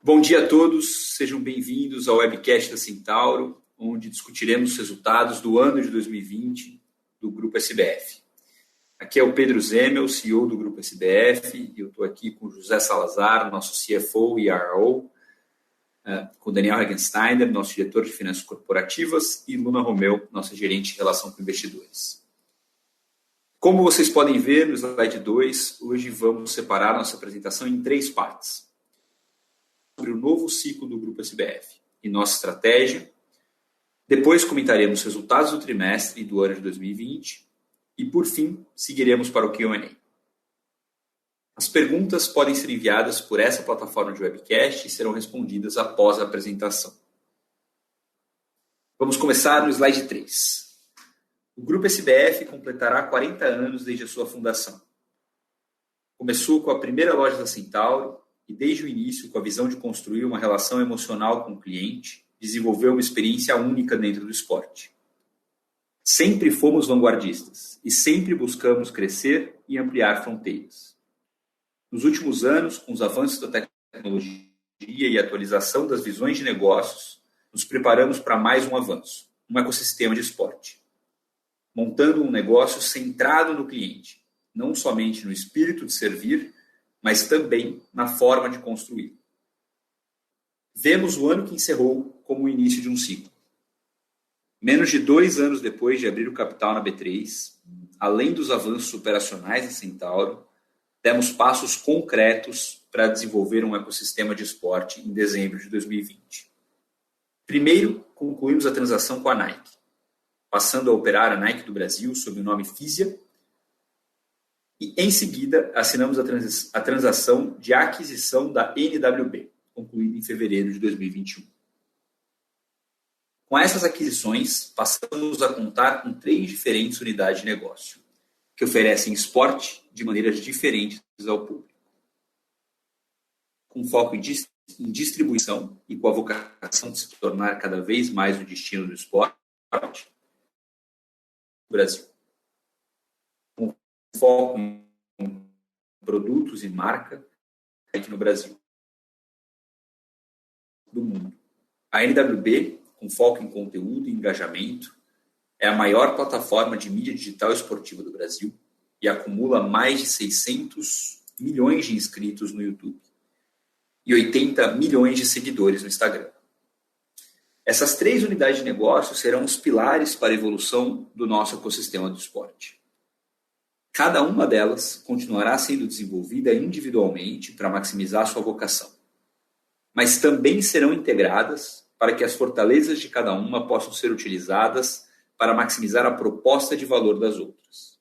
Bom dia a todos, sejam bem-vindos ao webcast da Centauro, onde discutiremos os resultados do ano de 2020 do Grupo SBF. Aqui é o Pedro Zemel, CEO do Grupo SBF, e eu estou aqui com o José Salazar, nosso CFO e RO, com o Daniel Hagensteiner, nosso diretor de Finanças Corporativas, e Luna Romeu, nossa gerente de Relação com Investidores. Como vocês podem ver no slide 2, hoje vamos separar nossa apresentação em 3 partes. Sobre o novo ciclo do Grupo SBF e nossa estratégia. Depois comentaremos os resultados do trimestre e do ano de 2020. E, por fim, seguiremos para o Q&A. As perguntas podem ser enviadas por essa plataforma de webcast e serão respondidas após a apresentação. Vamos começar no slide 3. O Grupo SBF completará 40 anos desde a sua fundação. Começou com a primeira loja da Centauro e, desde o início, com a visão de construir uma relação emocional com o cliente, desenvolveu uma experiência única dentro do esporte. Sempre fomos vanguardistas e sempre buscamos crescer e ampliar fronteiras. Nos últimos anos, com os avanços da tecnologia e atualização das visões de negócios, nos preparamos para mais um avanço, um ecossistema de esporte. Montando um negócio centrado no cliente, não somente no espírito de servir, mas também na forma de construir. Vemos o ano que encerrou como o início de um ciclo. Menos de 2 anos depois de abrir o capital na B3, além dos avanços operacionais da Centauro, demos passos concretos para desenvolver um ecossistema de esporte em dezembro de 2020. Primeiro, concluímos a transação com a Nike, passando a operar a Nike do Brasil sob o nome Fisia, e, em seguida, assinamos a transação de aquisição da NWB, concluída em fevereiro de 2021. Com essas aquisições, passamos a contar com 3 diferentes unidades de negócio, que oferecem esporte de maneiras diferentes ao público. Com foco em distribuição e com a vocação de se tornar cada vez mais o destino do esporte no Brasil. Com foco em produtos e marca aqui no Brasil. Do mundo. A NWB, com foco em conteúdo e engajamento, é a maior plataforma de mídia digital esportiva do Brasil e acumula mais de 600 milhões de inscritos no YouTube e 80 milhões de seguidores no Instagram. Essas 3 unidades de negócio serão os pilares para a evolução do nosso ecossistema do esporte. Cada uma delas continuará sendo desenvolvida individualmente para maximizar sua vocação, mas também serão integradas para que as fortalezas de cada uma possam ser utilizadas para maximizar a proposta de valor das outras.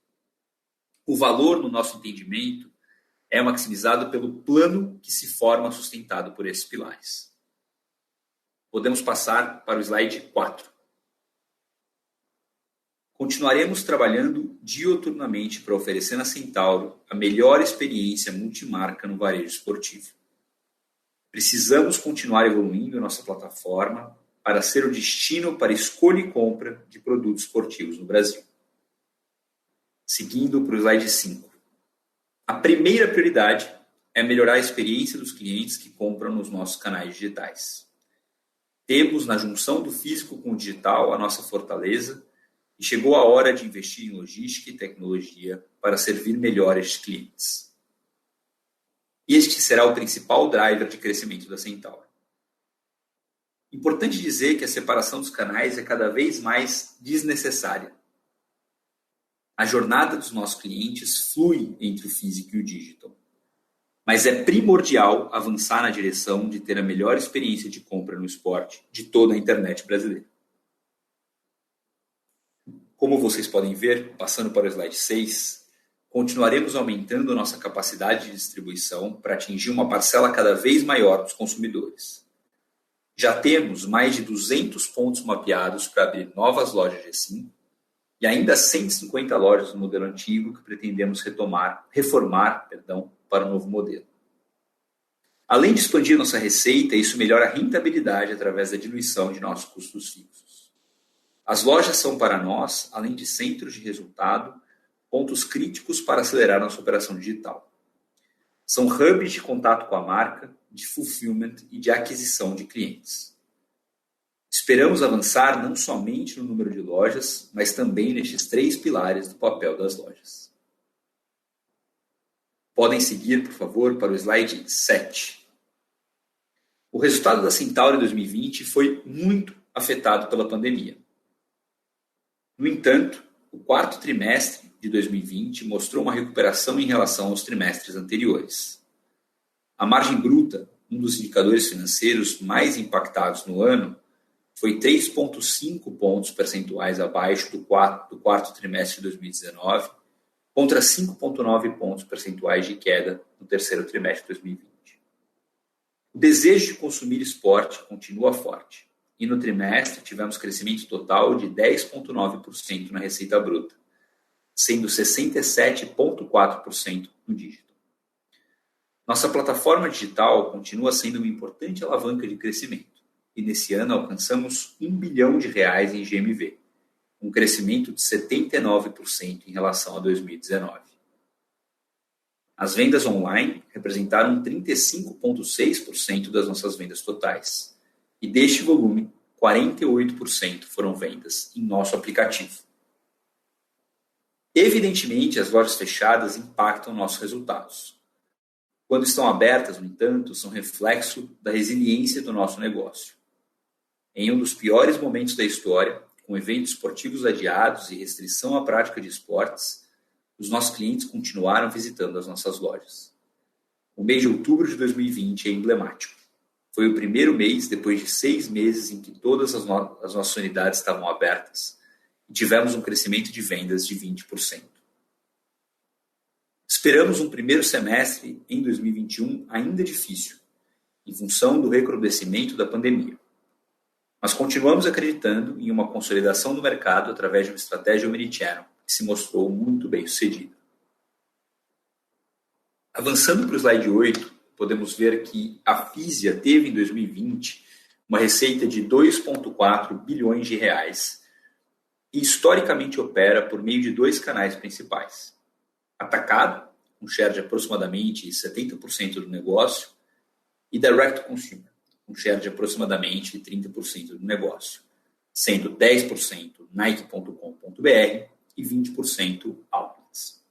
O valor, no nosso entendimento, é maximizado pelo plano que se forma sustentado por esses pilares. Podemos passar para o slide 4. Continuaremos trabalhando diuturnamente para oferecer na Centauro a melhor experiência multimarca no varejo esportivo. Precisamos continuar evoluindo nossa plataforma para ser o destino para escolha e compra de produtos esportivos no Brasil. Seguindo para o slide 5. A primeira prioridade é melhorar a experiência dos clientes que compram nos nossos canais digitais. Temos na junção do físico com o digital a nossa fortaleza e chegou a hora de investir em logística e tecnologia para servir melhor estes clientes. Este será o principal driver de crescimento da Centauro. Importante dizer que a separação dos canais é cada vez mais desnecessária. A jornada dos nossos clientes flui entre o físico e o digital. Mas é primordial avançar na direção de ter a melhor experiência de compra no esporte de toda a internet brasileira. Como vocês podem ver, passando para o slide 6, continuaremos aumentando a nossa capacidade de distribuição para atingir uma parcela cada vez maior dos consumidores. Já temos mais de 200 pontos mapeados para abrir novas lojas G5 e ainda 150 lojas do modelo antigo que pretendemos reformar para o novo modelo. Além de expandir nossa receita, isso melhora a rentabilidade através da diluição de nossos custos fixos. As lojas são para nós, além de centros de resultado, pontos críticos para acelerar nossa operação digital. São hubs de contato com a marca de fulfillment e de aquisição de clientes. Esperamos avançar não somente no número de lojas, mas também nestes 3 pilares do papel das lojas. Podem seguir, por favor, para o slide 7. O resultado da Centauro em 2020 foi muito afetado pela pandemia. No entanto, o 4º trimestre de 2020 mostrou uma recuperação em relação aos trimestres anteriores. A margem bruta, um dos indicadores financeiros mais impactados no ano, foi 3,5 pontos percentuais abaixo do quarto trimestre de 2019, contra 5,9 pontos percentuais de queda no terceiro trimestre de 2020. O desejo de consumir esporte continua forte, e no trimestre tivemos crescimento total de 10,9% na receita bruta, sendo 67,4% no dígito. Nossa plataforma digital continua sendo uma importante alavanca de crescimento, e nesse ano alcançamos R$ 1 bilhão em GMV, um crescimento de 79% em relação a 2019. As vendas online representaram 35,6% das nossas vendas totais, e deste volume, 48% foram vendas em nosso aplicativo. Evidentemente, as lojas fechadas impactam nossos resultados. Quando estão abertas, no entanto, são reflexo da resiliência do nosso negócio. Em um dos piores momentos da história, com eventos esportivos adiados e restrição à prática de esportes, os nossos clientes continuaram visitando as nossas lojas. O mês de outubro de 2020 é emblemático. Foi o primeiro mês depois de 6 meses em que todas as nossas unidades estavam abertas e tivemos um crescimento de vendas de 20%. Esperamos um primeiro semestre em 2021 ainda difícil, em função do recrudescimento da pandemia. Mas continuamos acreditando em uma consolidação do mercado através de uma estratégia omnichannel que se mostrou muito bem sucedida. Avançando para o slide 8, podemos ver que a Fisia teve em 2020 uma receita de R$ 2,4 bilhões e historicamente opera por meio de 2 canais principais. Atacado, um share de aproximadamente 70% do negócio, e Direct to Consumer, um share de aproximadamente 30% do negócio, sendo 10% Nike.com.br e 20% Outlets.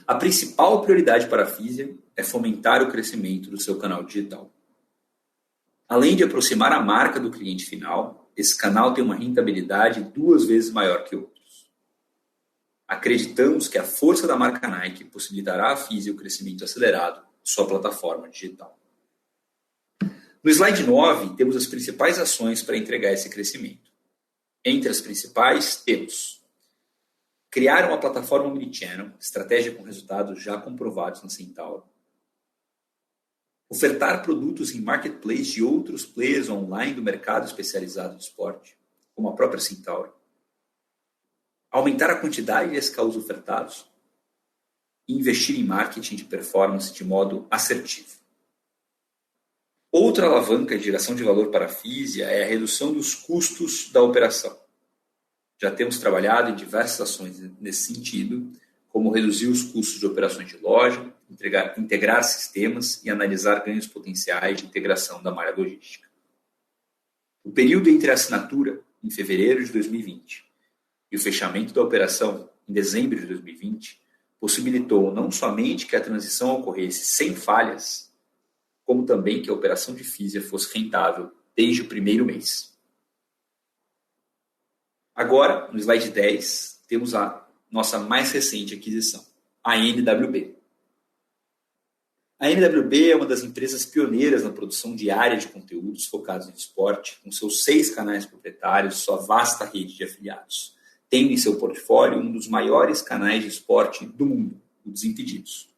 A principal prioridade para a Fisia é fomentar o crescimento do seu canal digital. Além de aproximar a marca do cliente final, esse canal tem uma rentabilidade 2 vezes maior que outros. Acreditamos que a força da marca Nike possibilitará à Fisia o crescimento acelerado de sua plataforma digital. No slide 9, temos as principais ações para entregar esse crescimento. Entre as principais, temos criar uma plataforma omnichannel, estratégia com resultados já comprovados na Centauro. Ofertar produtos em marketplace de outros players online do mercado especializado de esporte, como a própria Centauro. Aumentar a quantidade de SKUs ofertados e investir em marketing de performance de modo assertivo. Outra alavanca de geração de valor para a Fisia é a redução dos custos da operação. Já temos trabalhado em diversas ações nesse sentido, como reduzir os custos de operações de loja, integrar sistemas e analisar ganhos potenciais de integração da malha logística. O período entre a assinatura, em fevereiro de 2020, e o fechamento da operação, em dezembro de 2020, possibilitou não somente que a transição ocorresse sem falhas, como também que a operação de Fisia fosse rentável desde o primeiro mês. Agora, no slide 10, temos a nossa mais recente aquisição, a NWB. A NWB é uma das empresas pioneiras na produção diária de conteúdos focados em esporte, com seus 6 canais proprietários e sua vasta rede de afiliados, tendo em seu portfólio um dos maiores canais de esporte do mundo, o Desimpedidos.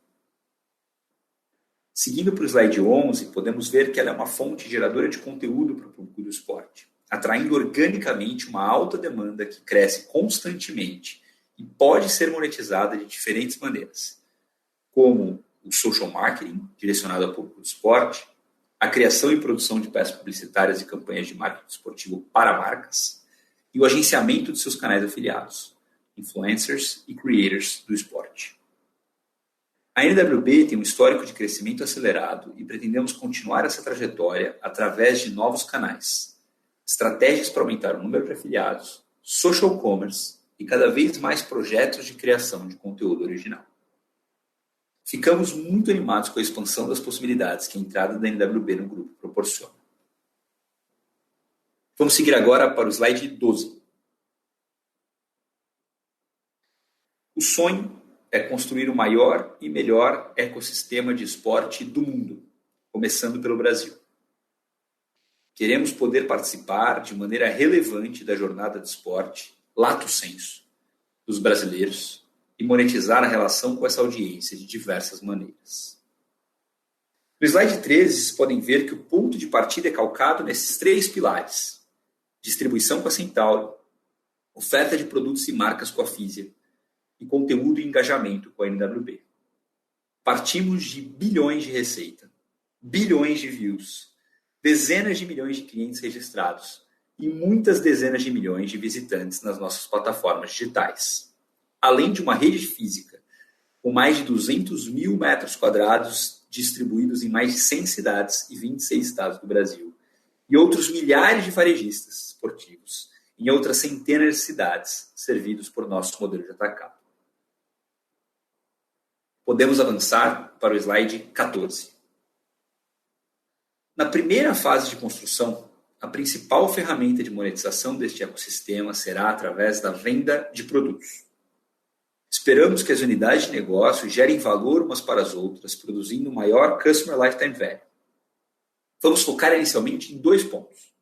Seguindo para o slide 11, podemos ver que ela é uma fonte geradora de conteúdo para o público do esporte, atraindo organicamente uma alta demanda que cresce constantemente e pode ser monetizada de diferentes maneiras, como o social marketing, direcionado ao público do esporte, a criação e produção de peças publicitárias e campanhas de marketing esportivo para marcas, e o agenciamento de seus canais afiliados, influencers e creators do esporte. A NWB tem um histórico de crescimento acelerado e pretendemos continuar essa trajetória através de novos canais, estratégias para aumentar o número de afiliados, social commerce e cada vez mais projetos de criação de conteúdo original. Ficamos muito animados com a expansão das possibilidades que a entrada da NWB no grupo proporciona. Vamos seguir agora para o slide 12. O sonho é construir o maior e melhor ecossistema de esporte do mundo, começando pelo Brasil. Queremos poder participar de maneira relevante da jornada de esporte, lato sensu, dos brasileiros e monetizar a relação com essa audiência de diversas maneiras. No slide 13, vocês podem ver que o ponto de partida é calcado nesses 3 pilares: distribuição com a Centauro, oferta de produtos e marcas com a Fisia e conteúdo e engajamento com a NWB. Partimos de bilhões de receita, bilhões de views, dezenas de milhões de clientes registrados e muitas dezenas de milhões de visitantes nas nossas plataformas digitais, além de uma rede física com mais de 200 mil metros quadrados distribuídos em mais de 100 cidades e 26 estados do Brasil, e outros milhares de varejistas esportivos em outras centenas de cidades servidos por nosso modelo de atacado. Podemos avançar para o slide 14. Na primeira fase de construção, a principal ferramenta de monetização deste ecossistema será através da venda de produtos. Esperamos que as unidades de negócio gerem valor umas para as outras, produzindo maior Customer Lifetime Value. Vamos focar inicialmente em 2 pontos.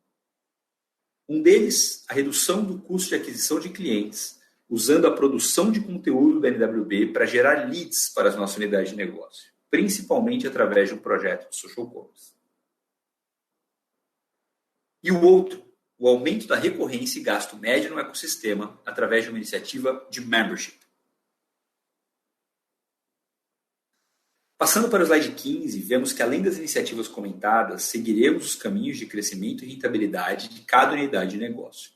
Um deles, a redução do custo de aquisição de clientes, usando a produção de conteúdo da NWB para gerar leads para as nossas unidades de negócio, principalmente através de um projeto de social commerce. E o outro, o aumento da recorrência e gasto médio no ecossistema através de uma iniciativa de membership. Passando para o slide 15, vemos que além das iniciativas comentadas, seguiremos os caminhos de crescimento e rentabilidade de cada unidade de negócio.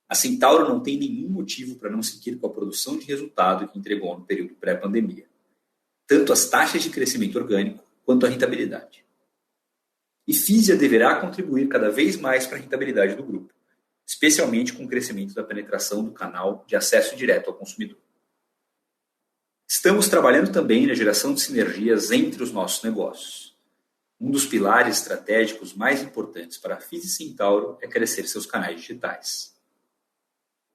A Centauro não tem nenhum motivo para não seguir com a produção de resultado que entregou no período pré-pandemia, tanto as taxas de crescimento orgânico quanto a rentabilidade. E Fisia deverá contribuir cada vez mais para a rentabilidade do grupo, especialmente com o crescimento da penetração do canal de acesso direto ao consumidor. Estamos trabalhando também na geração de sinergias entre os nossos negócios. Um dos pilares estratégicos mais importantes para a Fisia e Centauro é crescer seus canais digitais.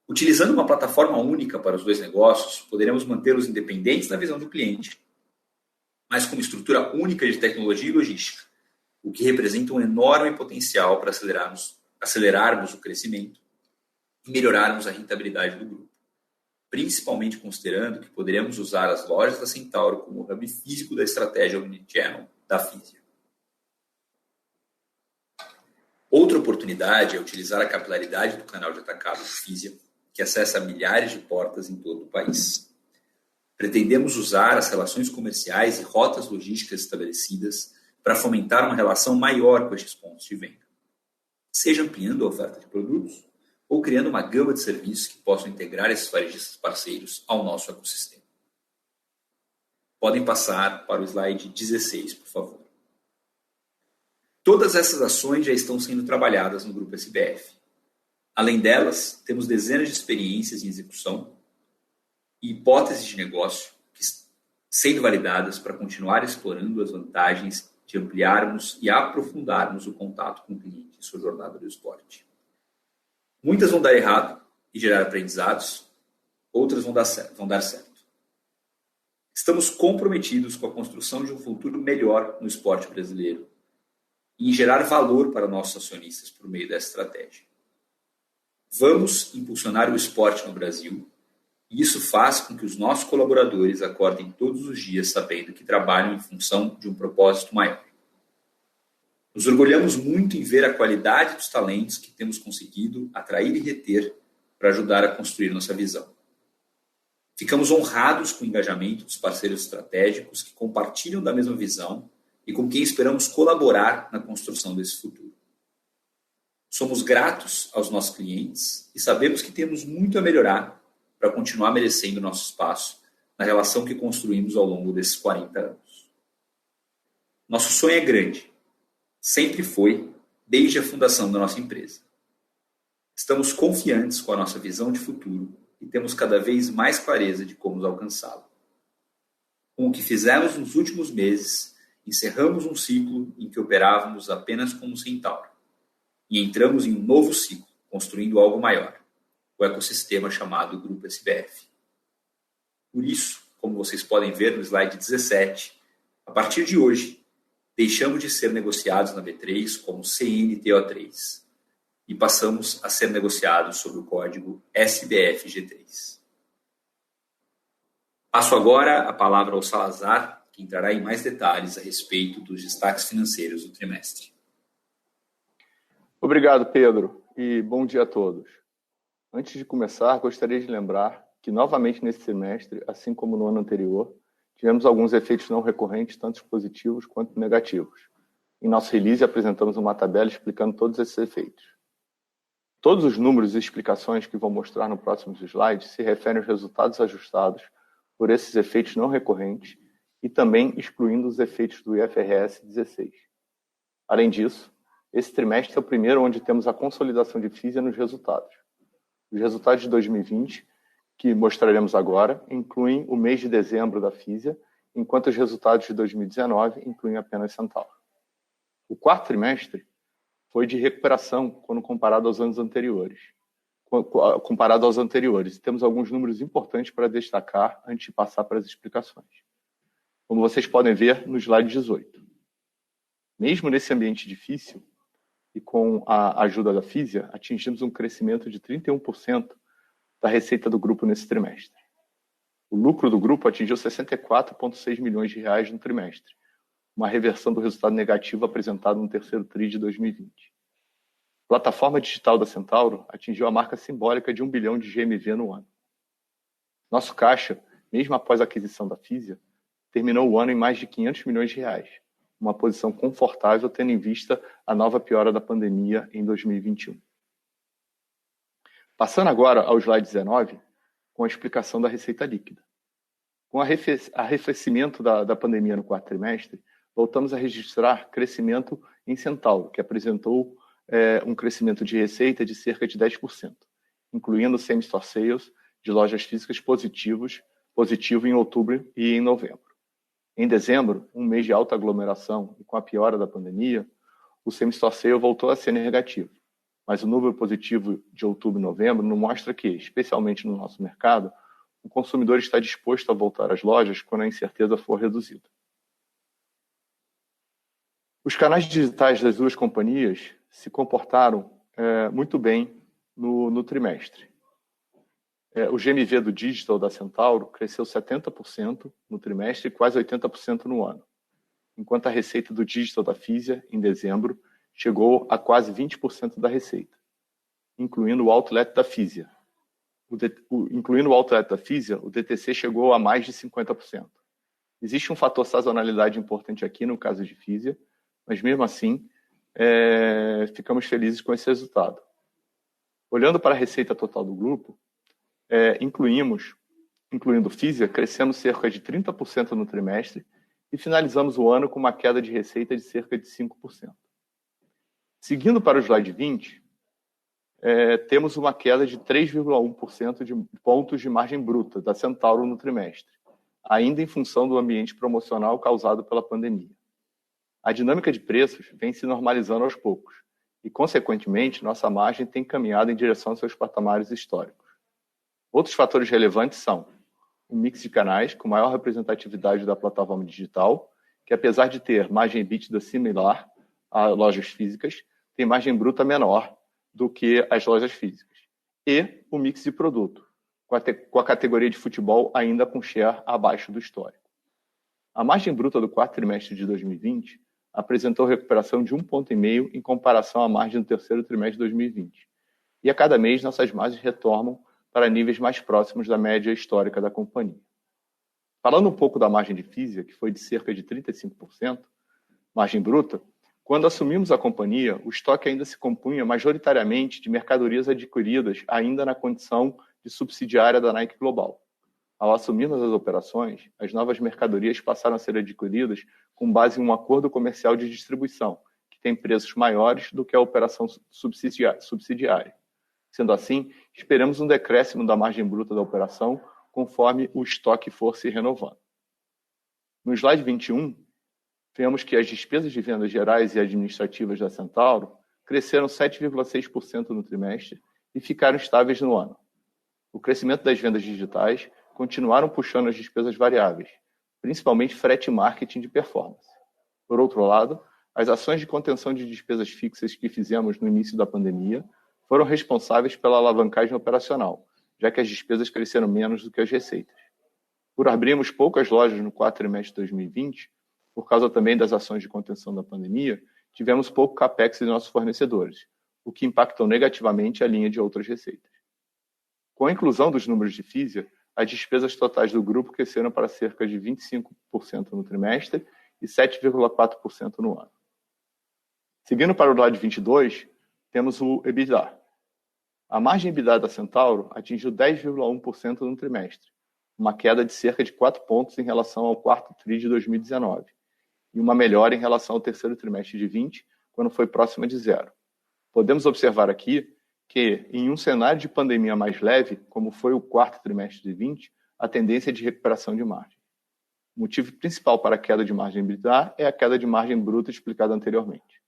Utilizando uma plataforma única para os 2 negócios, poderemos mantê-los independentes na visão do cliente, mas com uma estrutura única de tecnologia e logística, o que representa um enorme potencial para acelerarmos o crescimento e melhorarmos a rentabilidade do grupo, principalmente considerando que poderemos usar as lojas da Centauro como hub físico da estratégia Omnichannel da Fisia. Outra oportunidade é utilizar a capilaridade do canal de atacado do Fisia, que acessa milhares de portas em todo o país. Pretendemos usar as relações comerciais e rotas logísticas estabelecidas para fomentar uma relação maior com estes pontos de venda, seja ampliando a oferta de produtos ou criando uma gama de serviços que possam integrar esses varejistas parceiros ao nosso ecossistema. Podem passar para o slide 16, por favor. Todas essas ações já estão sendo trabalhadas no Grupo SBF. Além delas, temos dezenas de experiências em execução e hipóteses de negócio sendo validadas para continuar explorando as vantagens de ampliarmos e aprofundarmos o contato com o cliente em sua jornada do esporte. Muitas vão dar errado e gerar aprendizados, outras vão dar certo. Estamos comprometidos com a construção de um futuro melhor no esporte brasileiro e em gerar valor para nossos acionistas por meio dessa estratégia. Vamos impulsionar o esporte no Brasil e isso faz com que os nossos colaboradores acordem todos os dias sabendo que trabalham em função de um propósito maior. Nos orgulhamos muito em ver a qualidade dos talentos que temos conseguido atrair e reter para ajudar a construir nossa visão. Ficamos honrados com o engajamento dos parceiros estratégicos que compartilham da mesma visão e com quem esperamos colaborar na construção desse futuro. Somos gratos aos nossos clientes e sabemos que temos muito a melhorar para continuar merecendo nosso espaço na relação que construímos ao longo desses 40 anos. Nosso sonho é grande, sempre foi, desde a fundação da nossa empresa. Estamos confiantes com a nossa visão de futuro e temos cada vez mais clareza de como alcançá-lo. Com o que fizemos nos últimos meses, encerramos um ciclo em que operávamos apenas como Centauro e entramos em um novo ciclo, construindo algo maior, o ecossistema chamado Grupo SBF. Por isso, como vocês podem ver no slide 17, a partir de hoje, deixamos de ser negociados na B3 como CNTO3 e passamos a ser negociados sob o código SBFG3. Passo agora a palavra ao Salazar, que entrará em mais detalhes a respeito dos destaques financeiros do trimestre. Obrigado, Pedro, e bom dia a todos. Antes de começar, gostaria de lembrar que, novamente nesse trimestre, assim como no ano anterior, tivemos alguns efeitos não recorrentes, tanto positivos quanto negativos. Em nosso release, apresentamos uma tabela explicando todos esses efeitos. Todos os números e explicações que vou mostrar no próximo slide se referem aos resultados ajustados por esses efeitos não recorrentes e também excluindo os efeitos do IFRS 16. Além disso, esse trimestre é o primeiro onde temos a consolidação de Fisia nos resultados. Os resultados de 2020, que mostraremos agora, incluem o mês de dezembro da Fisia, enquanto os resultados de 2019 incluem apenas Centauro. O quarto trimestre foi de recuperação quando comparado aos anos anteriores. Temos alguns números importantes para destacar antes de passar para as explicações. Como vocês podem ver no slide 18. Mesmo nesse ambiente difícil, e com a ajuda da Fisia, atingimos um crescimento de 31% da receita do grupo nesse trimestre. O lucro do grupo atingiu 64,6 milhões de reais no trimestre, uma reversão do resultado negativo apresentado no terceiro TRI de 2020. A plataforma digital da Centauro atingiu a marca simbólica de 1 bilhão de GMV no ano. Nosso caixa, mesmo após a aquisição da Fisia, terminou o ano em mais de 500 milhões de reais, uma posição confortável tendo em vista a nova piora da pandemia em 2021. Passando agora ao slide 19, com a explicação da receita líquida. Com o arrefecimento da pandemia no quarto trimestre, voltamos a registrar crescimento em Centauro, que apresentou um crescimento de receita de cerca de 10%, incluindo same-store sales de lojas físicas positivo em outubro e em novembro. Em dezembro, um mês de alta aglomeração e com a piora da pandemia, o same-store sale voltou a ser negativo. Mas o número positivo de outubro e novembro nos mostra que, especialmente no nosso mercado, o consumidor está disposto a voltar às lojas quando a incerteza for reduzida. Os canais digitais das duas companhias se comportaram muito bem no trimestre. O GMV do digital da Centauro cresceu 70% no trimestre e quase 80% no ano, enquanto a receita do digital da Fisia, em dezembro, chegou a quase 20% da receita, incluindo o outlet da Fisia. Incluindo o outlet da Fisia, o DTC chegou a mais de 50%. Existe um fator sazonalidade importante aqui no caso de Fisia, mas mesmo assim, ficamos felizes com esse resultado. Olhando para a receita total do grupo, incluindo Fisia, crescemos cerca de 30% no trimestre e finalizamos o ano com uma queda de receita de cerca de 5%. Seguindo para o slide 20, temos uma queda de 3,1% de pontos de margem bruta da Centauro no trimestre, ainda em função do ambiente promocional causado pela pandemia. A dinâmica de preços vem se normalizando aos poucos e, consequentemente, nossa margem tem caminhado em direção aos seus patamares históricos. Outros fatores relevantes são o mix de canais com maior representatividade da plataforma digital, que apesar de ter margem EBITDA similar a lojas físicas, tem margem bruta menor do que as lojas físicas. E o mix de produto, com a categoria de futebol ainda com share abaixo do histórico. A margem bruta do quarto trimestre de 2020 apresentou recuperação de 1,5 ponto em comparação à margem do terceiro trimestre de 2020. E a cada mês, nossas margens retornam para níveis mais próximos da média histórica da companhia. Falando um pouco da margem de Fisia, que foi de cerca de 35%, margem bruta, quando assumimos a companhia, o estoque ainda se compunha majoritariamente de mercadorias adquiridas ainda na condição de subsidiária da Nike Global. Ao assumirmos as operações, as novas mercadorias passaram a ser adquiridas com base em um acordo comercial de distribuição, que tem preços maiores do que a operação subsidiária. Sendo assim, esperamos um decréscimo da margem bruta da operação conforme o estoque for se renovando. No slide 21, vemos que as despesas de vendas gerais e administrativas da Centauro cresceram 7,6% no trimestre e ficaram estáveis no ano. O crescimento das vendas digitais continuaram puxando as despesas variáveis, principalmente frete e marketing de performance. Por outro lado, as ações de contenção de despesas fixas que fizemos no início da pandemia foram responsáveis pela alavancagem operacional, já que as despesas cresceram menos do que as receitas. Por abrirmos poucas lojas no quarto trimestre de 2020, por causa também das ações de contenção da pandemia, tivemos pouco capex de nossos fornecedores, o que impactou negativamente a linha de outras receitas. Com a inclusão dos números de Fisia, as despesas totais do grupo cresceram para cerca de 25% no trimestre e 7,4% no ano. Seguindo para o slide 22, temos o EBITDA. A margem EBITDA da Centauro atingiu 10,1% no trimestre, uma queda de cerca de 4 pontos em relação ao quarto TRI de 2019, e uma melhora em relação ao terceiro trimestre de 20, quando foi próxima de zero. Podemos observar aqui que, em um cenário de pandemia mais leve, como foi o quarto trimestre de 20, a tendência é de recuperação de margem. O motivo principal para a queda de margem EBITDA é a queda de margem bruta explicada anteriormente.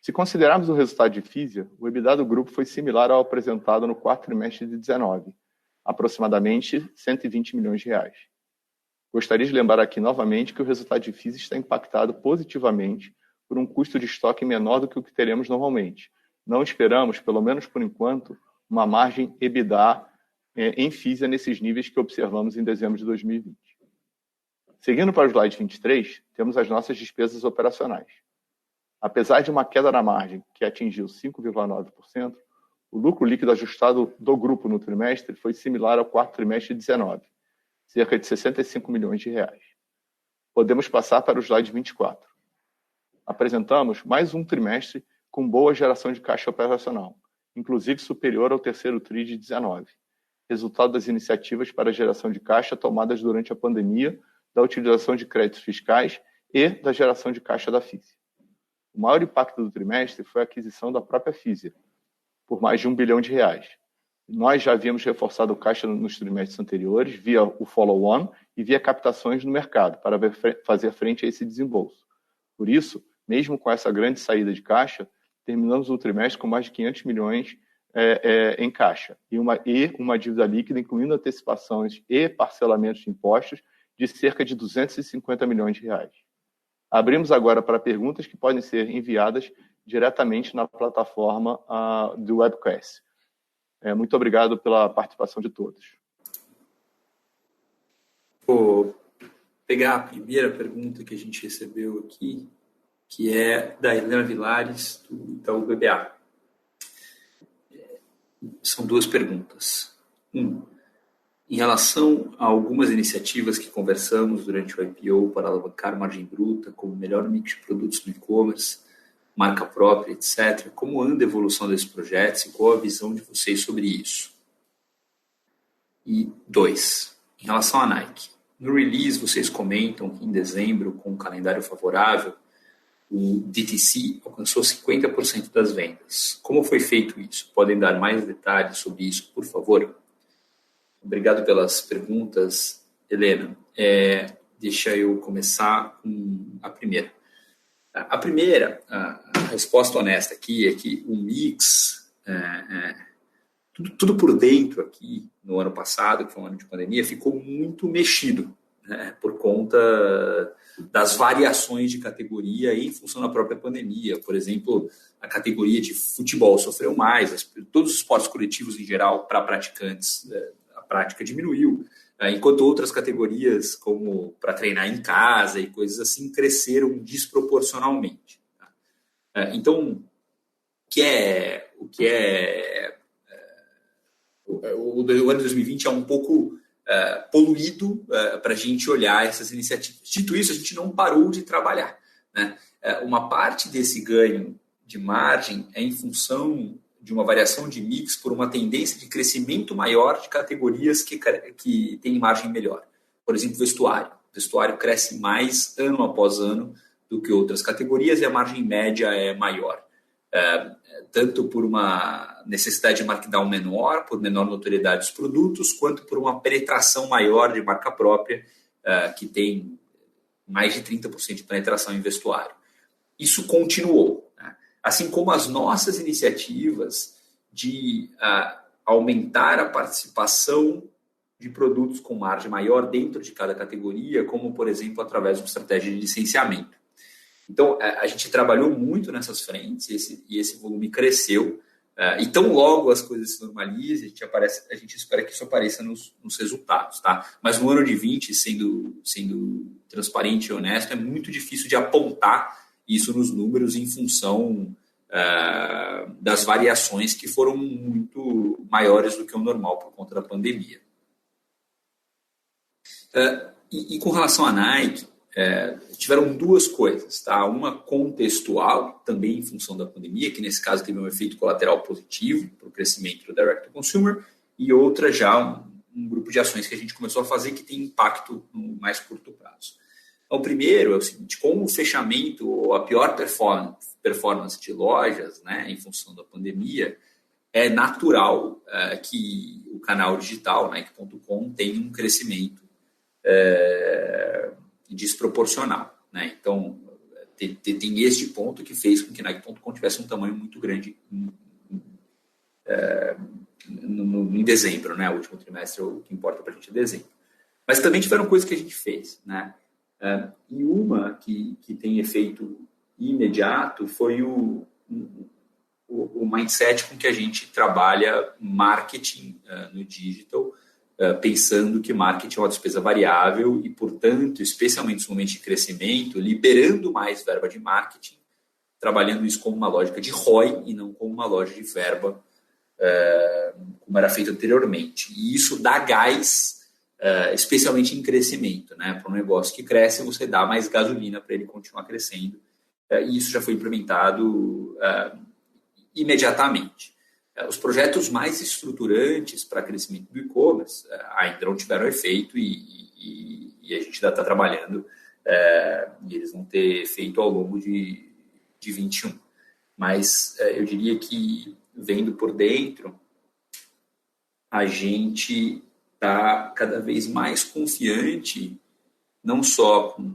Se considerarmos o resultado de Fisia, o EBITDA do grupo foi similar ao apresentado no quarto trimestre de 19, aproximadamente R$ 120 milhões. Gostaria de lembrar aqui novamente que o resultado de Fisia está impactado positivamente por um custo de estoque menor do que o que teremos normalmente. Não esperamos, pelo menos por enquanto, uma margem EBITDA em Fisia nesses níveis que observamos em dezembro de 2020. Seguindo para o slide 23, temos as nossas despesas operacionais. Apesar de uma queda na margem, que atingiu 5,9%, o lucro líquido ajustado do grupo no trimestre foi similar ao quarto trimestre de 19, cerca de R$ 65 milhões. Podemos passar para o slide 24. Apresentamos mais um trimestre com boa geração de caixa operacional, inclusive superior ao terceiro TRI de 19, resultado das iniciativas para a geração de caixa tomadas durante a pandemia, da utilização de créditos fiscais e da geração de caixa da Fisia. O maior impacto do trimestre foi a aquisição da própria Fisia, por mais de R$ 1 bilhão. Nós já havíamos reforçado o caixa nos trimestres anteriores via o follow-on e via captações no mercado para fazer frente a esse desembolso. Por isso, mesmo com essa grande saída de caixa, terminamos o trimestre com mais de 500 milhões em caixa e uma dívida líquida, incluindo antecipações e parcelamentos de impostos, de cerca de R$ 250 milhões. Abrimos agora para perguntas que podem ser enviadas diretamente na plataforma do webcast. Muito obrigado pela participação de todos. Vou pegar a primeira pergunta que a gente recebeu aqui, que é da Helena Vilares, do Itaú BBA. São duas perguntas. Em relação a algumas iniciativas que conversamos durante o IPO para alavancar margem bruta, como melhor mix de produtos no e-commerce, marca própria, etc., como anda a evolução desses projetos e qual a visão de vocês sobre isso? E 2, em relação à Nike. No release, vocês comentam que em dezembro, com um calendário favorável, o DTC alcançou 50% das vendas. Como foi feito isso? Podem dar mais detalhes sobre isso, por favor? Obrigado pelas perguntas, Helena. Deixa eu começar com a primeira. A primeira, a resposta honesta aqui é que o mix, tudo por dentro aqui, no ano passado, que foi um ano de pandemia, ficou muito mexido, né, por conta das variações de categoria em função da própria pandemia. Por exemplo, a categoria de futebol sofreu mais, todos os esportes coletivos em geral, para praticantes, a prática diminuiu, enquanto outras categorias, como para treinar em casa e coisas assim, cresceram desproporcionalmente. Então, o ano de 2020 é um pouco poluído para a gente olhar essas iniciativas. Dito isso, a gente não parou de trabalhar, né? Uma parte desse ganho de margem é em função de uma variação de mix por uma tendência de crescimento maior de categorias que têm margem melhor. Por exemplo, vestuário. O vestuário cresce mais ano após ano do que outras categorias e a margem média é maior. Tanto por uma necessidade de markdown menor, por menor notoriedade dos produtos, quanto por uma penetração maior de marca própria, que tem mais de 30% de penetração em vestuário. Isso continuou, né? Assim como as nossas iniciativas de aumentar a participação de produtos com margem maior dentro de cada categoria, como, por exemplo, através de uma estratégia de licenciamento. Então, a gente trabalhou muito nessas frentes e esse volume cresceu. E tão logo as coisas se normalizem, a gente espera que isso apareça nos resultados. Tá? Mas no ano de 20, sendo transparente e honesto, é muito difícil de apontar isso nos números em função das variações que foram muito maiores do que o normal por conta da pandemia. E com relação à Nike, tiveram duas coisas, tá? Uma contextual, também em função da pandemia, que nesse caso teve um efeito colateral positivo para o crescimento do direct to consumer, e outra já um grupo de ações que a gente começou a fazer que tem impacto no mais curto prazo. Então, o primeiro é o seguinte: com o fechamento ou a pior performance de lojas, né, em função da pandemia, é natural que o canal digital, Nike.com, tenha um crescimento desproporcional, né? Então, tem este ponto que fez com que Nike.com tivesse um tamanho muito grande em dezembro, né? O último trimestre, o que importa para a gente é dezembro. Mas também tiveram coisas que a gente fez, né? E uma que tem efeito imediato foi o mindset com que a gente trabalha marketing no digital, pensando que marketing é uma despesa variável e, portanto, especialmente nos momentos de crescimento, liberando mais verba de marketing, trabalhando isso como uma lógica de ROI e não como uma lógica de verba, como era feito anteriormente. E isso dá gás, especialmente em crescimento, né? Para um negócio que cresce, você dá mais gasolina para ele continuar crescendo. E isso já foi implementado imediatamente. Os projetos mais estruturantes para crescimento do e-commerce ainda não tiveram efeito e a gente ainda está trabalhando e eles vão ter efeito ao longo de 21. Mas eu diria que, vendo por dentro, a gente está cada vez mais confiante, não só com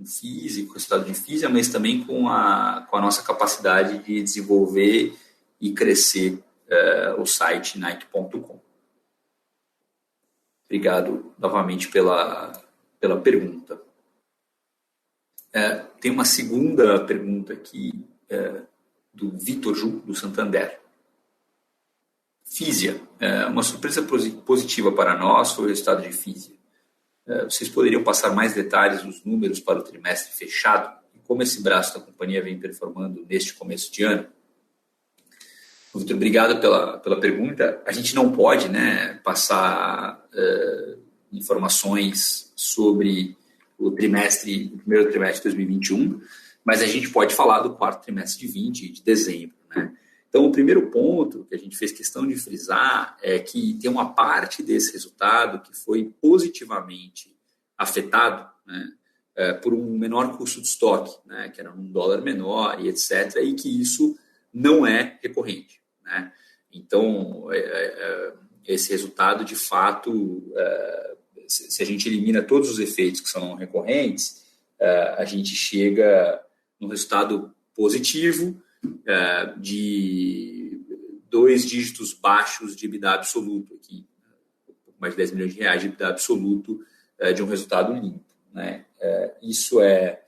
físico, com o estado de física, mas também com a nossa capacidade de desenvolver e crescer o site Nike.com. Obrigado novamente pela pergunta. Tem uma segunda pergunta aqui do Vitor Ju, do Santander. Fisia. Uma surpresa positiva para nós foi o resultado de Fisia. Vocês poderiam passar mais detalhes dos números para o trimestre fechado e como esse braço da companhia vem performando neste começo de ano? Muito obrigado pela pergunta. A gente não pode, né, passar informações sobre o primeiro trimestre de 2021, mas a gente pode falar do quarto trimestre de 20, de dezembro, né? Então, o primeiro ponto que a gente fez questão de frisar é que tem uma parte desse resultado que foi positivamente afetado, né, por um menor custo de estoque, né, que era $1 menor e etc., e que isso não é recorrente, né? Então, esse resultado, de fato, se a gente elimina todos os efeitos que são não recorrentes, a gente chega num resultado positivo, de 2 dígitos baixos de EBITDA absoluto, aqui, um pouco mais de 10 milhões de reais de EBITDA absoluto, de um resultado limpo, né? Isso é,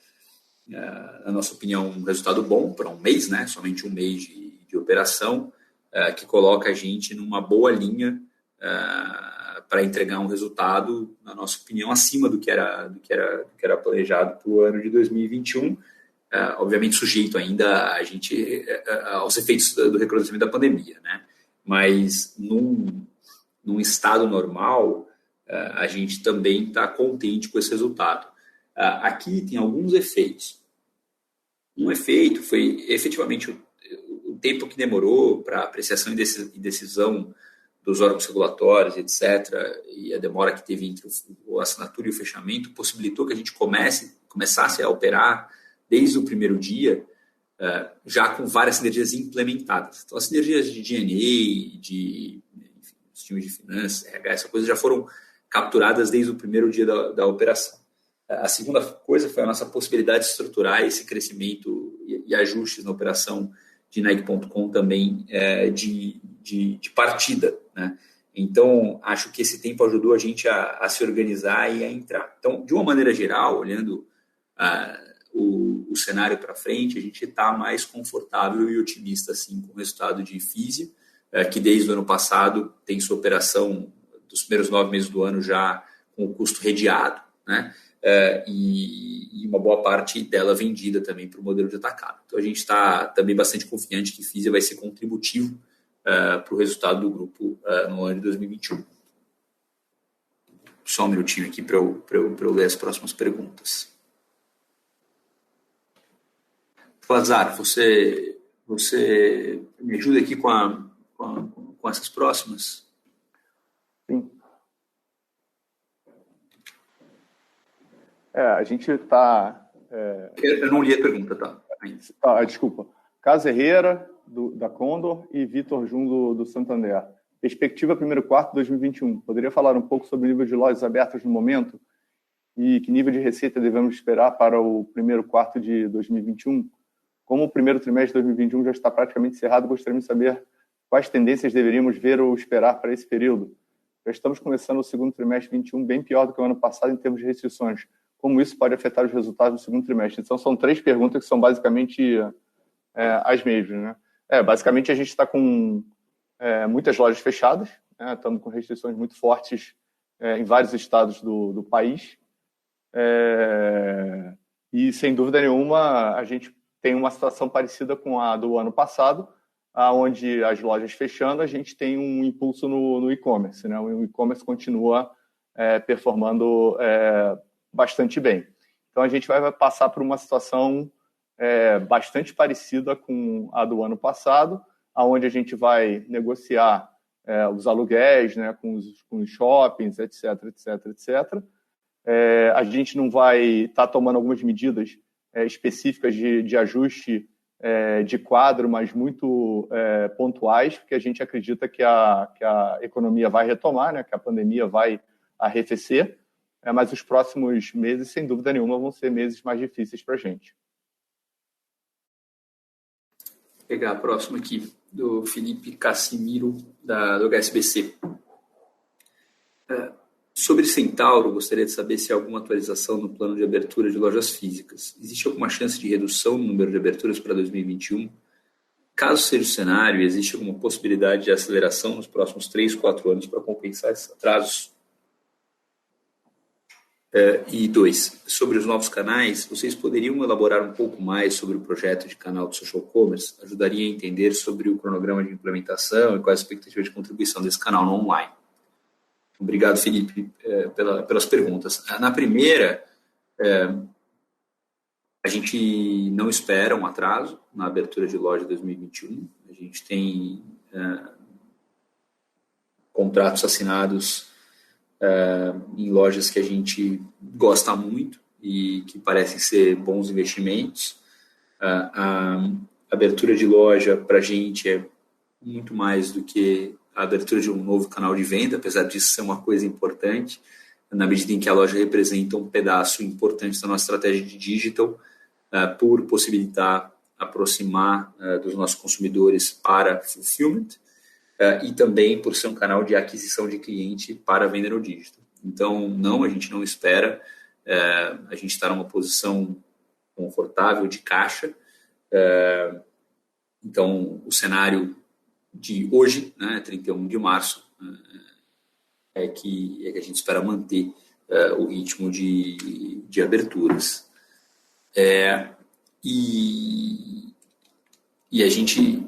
na nossa opinião, um resultado bom para um mês, né? Somente um mês de operação, que coloca a gente numa boa linha para entregar um resultado, na nossa opinião, acima do que era planejado para o ano de 2021, obviamente sujeito ainda aos efeitos do recrudescimento da pandemia, né? Mas num estado normal, a gente também está contente com esse resultado. Aqui tem alguns efeitos. Um efeito foi efetivamente tempo que demorou para apreciação e decisão dos órgãos regulatórios, etc., e a demora que teve entre a assinatura e o fechamento, possibilitou que a gente começasse a operar desde o primeiro dia, já com várias sinergias implementadas. Então, as sinergias de D&A, os times de finanças, RH, essas coisas já foram capturadas desde o primeiro dia da operação. A segunda coisa foi a nossa possibilidade de estruturar esse crescimento e ajustes na operação de Nike.com também de partida, né? Então, acho que esse tempo ajudou a gente a se organizar e a entrar. Então, de uma maneira geral, olhando o cenário para frente, a gente está mais confortável e otimista assim, com o resultado de Fisia, que desde o ano passado tem sua operação dos primeiros 9 meses do ano já com o custo redeado, né? E uma boa parte dela vendida também para o modelo de atacado. Então, a gente está também bastante confiante que Fisia vai ser contributivo para o resultado do grupo no ano de 2021. Só um minutinho aqui para eu ler as próximas perguntas. Lazar, você me ajuda aqui com essas próximas? Sim. A gente está... Eu não li a pergunta, tá? Desculpa. Caso Herrera, da Condor, e Vitor Jun, do Santander. Perspectiva primeiro quarto de 2021. Poderia falar um pouco sobre o nível de lojas abertas no momento e que nível de receita devemos esperar para o primeiro quarto de 2021? Como o primeiro trimestre de 2021 já está praticamente encerrado, gostaríamos de saber quais tendências deveríamos ver ou esperar para esse período. Já estamos começando o segundo trimestre de 2021 bem pior do que o ano passado em termos de restrições. Como isso pode afetar os resultados do segundo trimestre? Então, são 3 perguntas que são basicamente as mesmas, né? Basicamente, a gente está com muitas lojas fechadas, né? Estamos com restrições muito fortes em vários estados do país. E, sem dúvida nenhuma, a gente tem uma situação parecida com a do ano passado, onde as lojas fechando, a gente tem um impulso no e-commerce, né? O e-commerce continua performando bastante bem. Então, a gente vai passar por uma situação bastante parecida com a do ano passado, onde a gente vai negociar os aluguéis, né, com os shoppings, etc. A gente não vai estar tomando algumas medidas específicas de ajuste de quadro, mas muito pontuais, porque a gente acredita que a economia vai retomar, né, que a pandemia vai arrefecer, mas os próximos meses, sem dúvida nenhuma, vão ser meses mais difíceis para a gente. Vou pegar a próxima aqui, do Felipe Cassimiro, do HSBC. Sobre Centauro, gostaria de saber se há alguma atualização no plano de abertura de lojas físicas. Existe alguma chance de redução no número de aberturas para 2021? Caso seja o cenário, existe alguma possibilidade de aceleração nos próximos 3, 4 anos para compensar esses atrasos? E 2, sobre os novos canais, vocês poderiam elaborar um pouco mais sobre o projeto de canal de social commerce? Ajudaria a entender sobre o cronograma de implementação e qual é a expectativa de contribuição desse canal no online. Obrigado, Felipe, pelas perguntas. Na primeira, a gente não espera um atraso na abertura de loja 2021. A gente tem contratos assinados em lojas que a gente gosta muito e que parecem ser bons investimentos. A abertura de loja para a gente é muito mais do que a abertura de um novo canal de venda, apesar disso ser uma coisa importante, na medida em que a loja representa um pedaço importante da nossa estratégia de digital, por possibilitar aproximar dos nossos consumidores para fulfillment, e também por ser um canal de aquisição de cliente para venda no digital. Então, não, a gente não espera, a gente está numa posição confortável de caixa, então o cenário de hoje, né, 31 de março, é que a gente espera manter o ritmo de aberturas. E a gente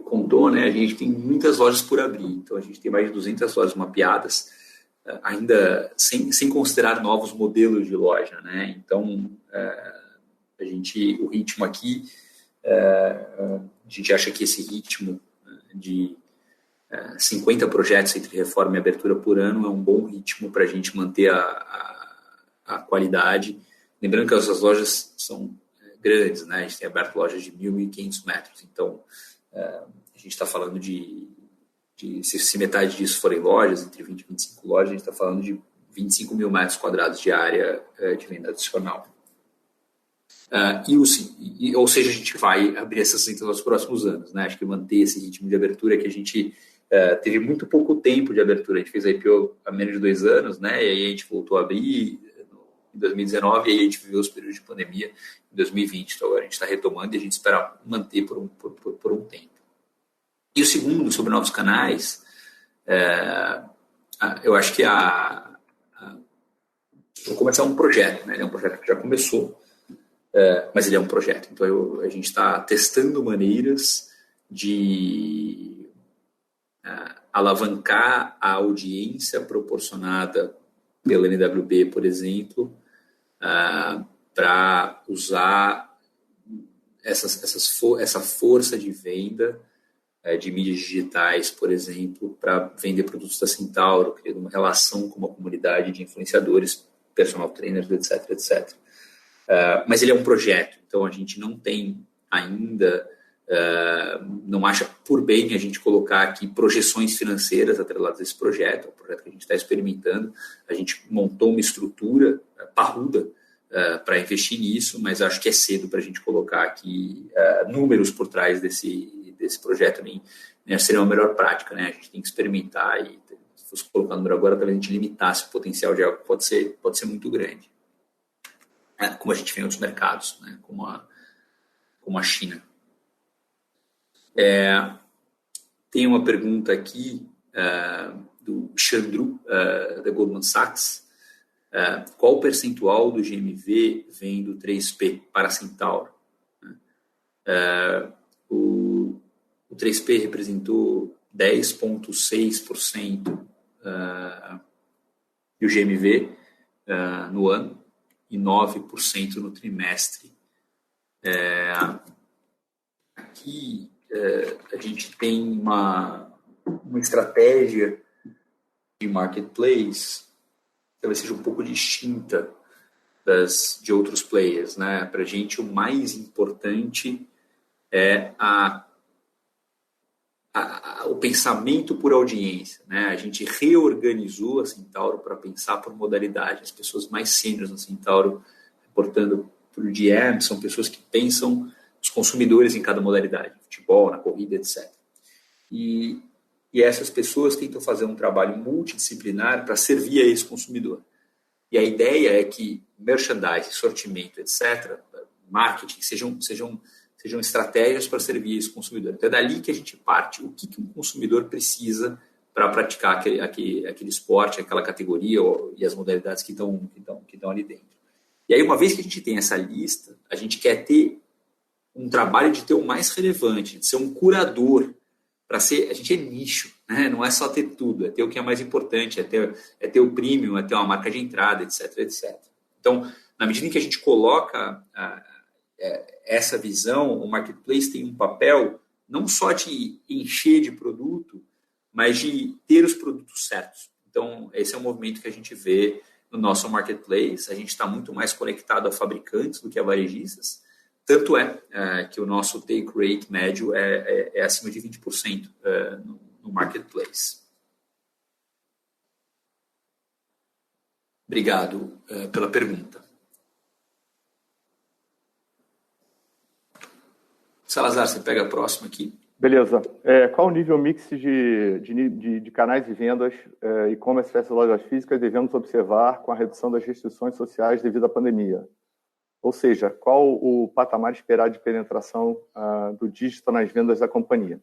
contou, né, a gente tem muitas lojas por abrir, então a gente tem mais de 200 lojas mapeadas, ainda sem considerar novos modelos de loja, né? Então, o ritmo aqui gente acha que esse ritmo de 50 projetos entre reforma e abertura por ano é um bom ritmo para a gente manter a qualidade. Lembrando que essas lojas são grandes, né? A gente tem aberto lojas de 1.000, 1.500 metros. Então, a gente está falando se metade disso forem lojas, entre 20 e 25 lojas, a gente está falando de 25 mil metros quadrados de área de venda adicional. Ou seja, a gente vai abrir essas centros nos próximos anos, né? Acho que manter esse ritmo de abertura que a gente teve muito pouco tempo de abertura. A gente fez a IPO há menos de 2 anos, né? E aí a gente voltou a abrir em 2019 e aí a gente viveu os períodos de pandemia em 2020. Então agora a gente está retomando e a gente espera manter por um tempo. E o segundo, sobre novos canais, eu acho que vou começar um projeto, né? Ele é um projeto que já começou, mas ele é um projeto. Então a gente está testando maneiras de alavancar a audiência proporcionada pela NWB, por exemplo, para usar essa força de venda de mídias digitais, por exemplo, para vender produtos da Centauro, criando uma relação com uma comunidade de influenciadores, personal trainers, etc, etc. Mas ele é um projeto, então a gente não tem ainda, não acha por bem a gente colocar aqui projeções financeiras atreladas a esse projeto. É um projeto que a gente está experimentando. A gente montou uma estrutura parruda para investir nisso, mas acho que é cedo para a gente colocar aqui números por trás desse projeto. Nem seria uma melhor prática, né? A gente tem que experimentar e, se fosse colocar número agora, talvez a gente limitasse o potencial de algo que pode ser muito grande. Como a gente vê em outros mercados, né? como a China. Tem uma pergunta aqui do Chandru, da Goldman Sachs. Qual o percentual do GMV vem do 3P para a Centauro? O 3P representou 10,6% do GMV no ano e 9% no trimestre. Aqui a gente tem uma estratégia de marketplace que talvez seja um pouco distinta de outros players, né? Para a gente, o mais importante é o pensamento por audiência, né? A gente reorganizou a Centauro para pensar por modalidade. As pessoas mais sêniores na Centauro, reportando para o GM, são pessoas que pensam os consumidores em cada modalidade, futebol, na corrida, etc. E essas pessoas tentam fazer um trabalho multidisciplinar para servir a esse consumidor. E a ideia é que merchandising, sortimento, etc., marketing, sejam estratégias para servir esse consumidor. Então é dali que a gente parte. O que um consumidor precisa para praticar aquele esporte, aquela categoria e as modalidades que estão ali dentro. E aí, uma vez que a gente tem essa lista, a gente quer ter um trabalho de ter o mais relevante, de ser um curador. A gente é nicho, né? Não é só ter tudo, é ter o que é mais importante, é ter o premium, é ter uma marca de entrada, etc, etc. Então, na medida em que a gente coloca essa visão, o marketplace tem um papel não só de encher de produto, mas de ter os produtos certos. Então, esse é um movimento que a gente vê no nosso marketplace. A gente está muito mais conectado a fabricantes do que a varejistas. Tanto que o nosso take rate médio é acima de 20% no marketplace. Obrigado pela pergunta. Salazar, você pega a próxima aqui. Beleza. Qual o nível mix de canais de vendas e-commerce versus lojas físicas devemos observar com a redução das restrições sociais devido à pandemia? Ou seja, qual o patamar esperado de penetração do digital nas vendas da companhia?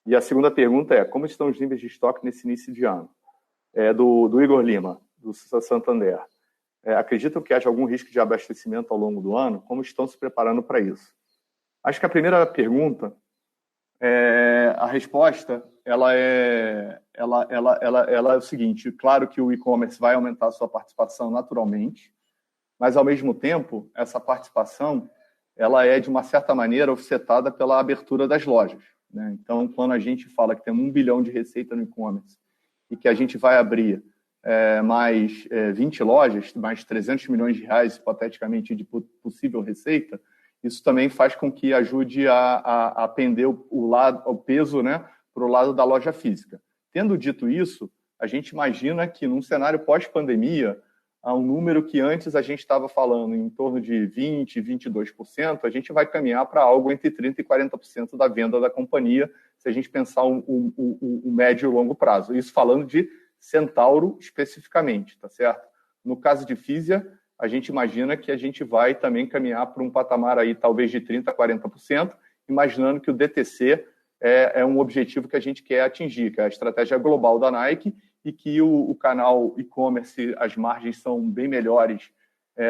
E a segunda pergunta é, como estão os níveis de estoque nesse início de ano? Do Igor Lima, do Santander. Acreditam que haja algum risco de abastecimento ao longo do ano? Como estão se preparando para isso? Acho que a primeira pergunta, a resposta ela é o seguinte: claro que o e-commerce vai aumentar a sua participação naturalmente, mas, ao mesmo tempo, essa participação ela é, de uma certa maneira, offsetada pela abertura das lojas, né? Então, quando a gente fala que tem 1 bilhão de receita no e-commerce e que a gente vai abrir mais 20 lojas, mais 300 milhões de reais, hipoteticamente, de possível receita, isso também faz com que ajude a pender o peso, né, para o lado da loja física. Tendo dito isso, a gente imagina que, num cenário pós-pandemia, a um número que antes a gente estava falando em torno de 20%, 22%, a gente vai caminhar para algo entre 30% e 40% da venda da companhia, se a gente pensar o médio e longo prazo. Isso falando de Centauro especificamente, tá certo? No caso de Fisia, a gente imagina que a gente vai também caminhar para um patamar aí talvez de 30% a 40%, imaginando que o DTC é um objetivo que a gente quer atingir, que é a estratégia global da Nike, e que o canal e-commerce, as margens são bem melhores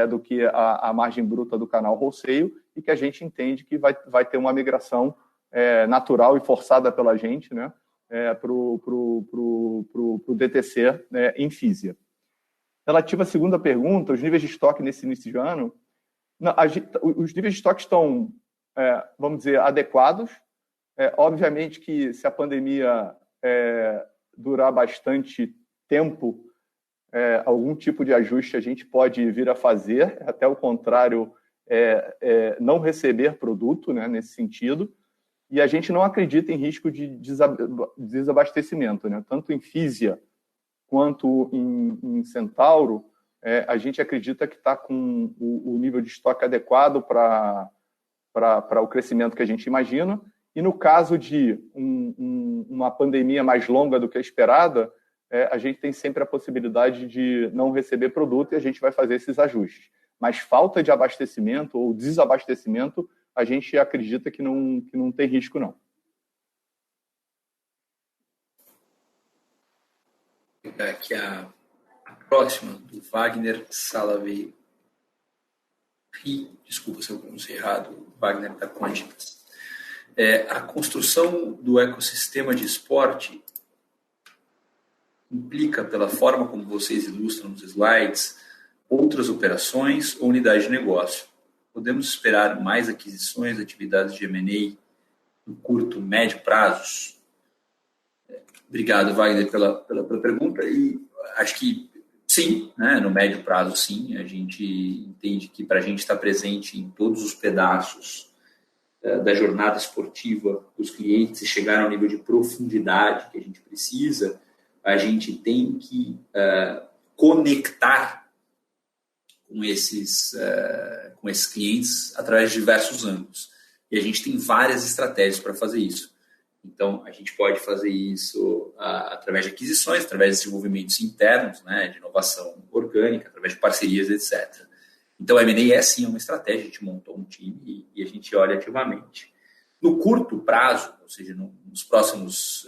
do que a margem bruta do canal wholesale, e que a gente entende que vai ter uma migração natural e forçada pela gente, né, para o DTC, né, em Fisia. Relativa à segunda pergunta, os níveis de estoque nesse início de ano, os níveis de estoque estão, vamos dizer, adequados. Obviamente que se a pandemia durar bastante tempo, algum tipo de ajuste a gente pode vir a fazer, até o contrário, não receber produto, né, nesse sentido, e a gente não acredita em risco de desabastecimento, né? Tanto em Fisia quanto em Centauro, a gente acredita que está com o nível de estoque adequado para o crescimento que a gente imagina. E no caso de uma pandemia mais longa do que a esperada, a gente tem sempre a possibilidade de não receber produto e a gente vai fazer esses ajustes. Mas falta de abastecimento ou desabastecimento, a gente acredita que não tem risco, não. Vou pegar aqui a próxima, do Wagner Salaveiro. Desculpa se eu pronunciei errado, Wagner da Quantitas. A construção do ecossistema de esporte implica, pela forma como vocês ilustram nos slides, outras operações ou unidades de negócio. Podemos esperar mais aquisições, atividades de M&A no curto, médio prazos? Obrigado, Wagner, pela pergunta. E acho que sim, né? No médio prazo, sim. A gente entende que para a gente estar presente em todos os pedaços da jornada esportiva dos clientes e chegar ao nível de profundidade que a gente precisa, a gente tem que conectar com esses clientes através de diversos ângulos. E a gente tem várias estratégias para fazer isso. Então, a gente pode fazer isso através de aquisições, através de desenvolvimentos internos, né, de inovação orgânica, através de parcerias, etc. Então, a M&A é sim uma estratégia, a gente montou um time e a gente olha ativamente. No curto prazo, ou seja, nos próximos...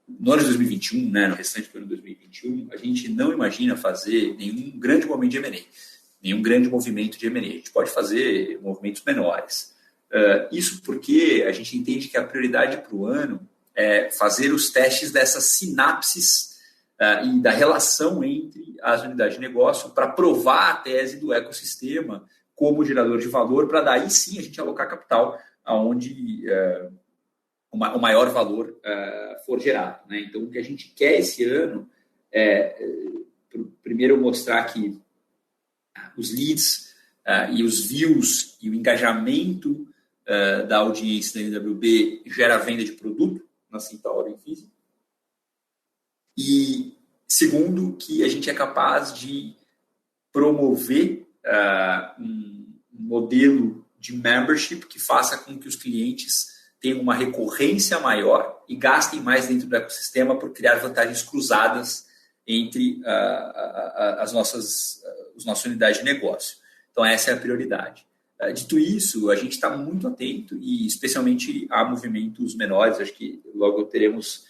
no ano de 2021, né, no restante do ano de 2021, a gente não imagina fazer nenhum grande movimento de M&A, nenhum grande movimento de M&A. A gente pode fazer movimentos menores. Isso porque a gente entende que a prioridade para o ano é fazer os testes dessas sinapses e da relação entre as unidades de negócio para provar a tese do ecossistema como gerador de valor, para daí sim a gente alocar capital aonde o maior valor for gerado, né? Então, o que a gente quer esse ano primeiro mostrar que os leads e os views e o engajamento da audiência da NWB gera venda de produto na Centauro em Fisia. E segundo, que a gente é capaz de promover um modelo de membership que faça com que os clientes tenham uma recorrência maior e gastem mais dentro do ecossistema por criar vantagens cruzadas entre as nossas unidades de negócio. Então, essa é a prioridade. Dito isso, a gente está muito atento e especialmente a movimentos menores. Acho que logo teremos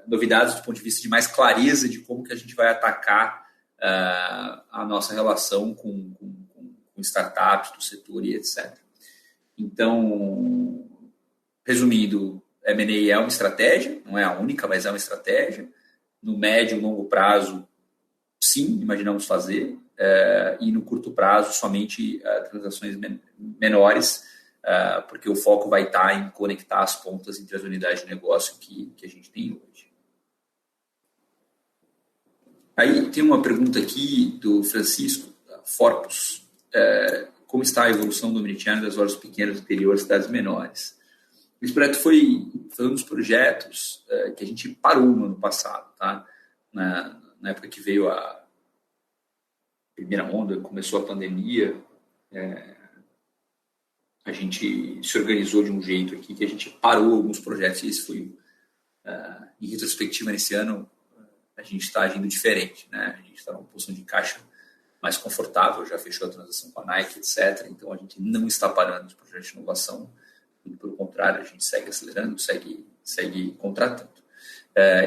novidades do ponto de vista de mais clareza de como que a gente vai atacar a nossa relação com startups do setor e etc. Então, resumindo, M&A é uma estratégia, não é a única, mas é uma estratégia. No médio e longo prazo, sim, imaginamos fazer. e no curto prazo somente transações menores, porque o foco vai estar em conectar as pontas entre as unidades de negócio que a gente tem hoje. Aí tem uma pergunta aqui do Francisco Forpus. Como está a evolução do omnichannel das lojas pequenas do interior às cidades menores? Esse projeto foi um dos projetos que a gente parou no ano passado, tá? Na época que veio a primeira onda, começou a pandemia, a gente se organizou de um jeito aqui que a gente parou alguns projetos, e esse foi, em retrospectiva, nesse ano, a gente está agindo diferente, né? A gente está numa posição de caixa mais confortável, já fechou a transação com a Nike, etc. Então, a gente não está parando os projetos de inovação, pelo contrário, a gente segue acelerando, segue contratando.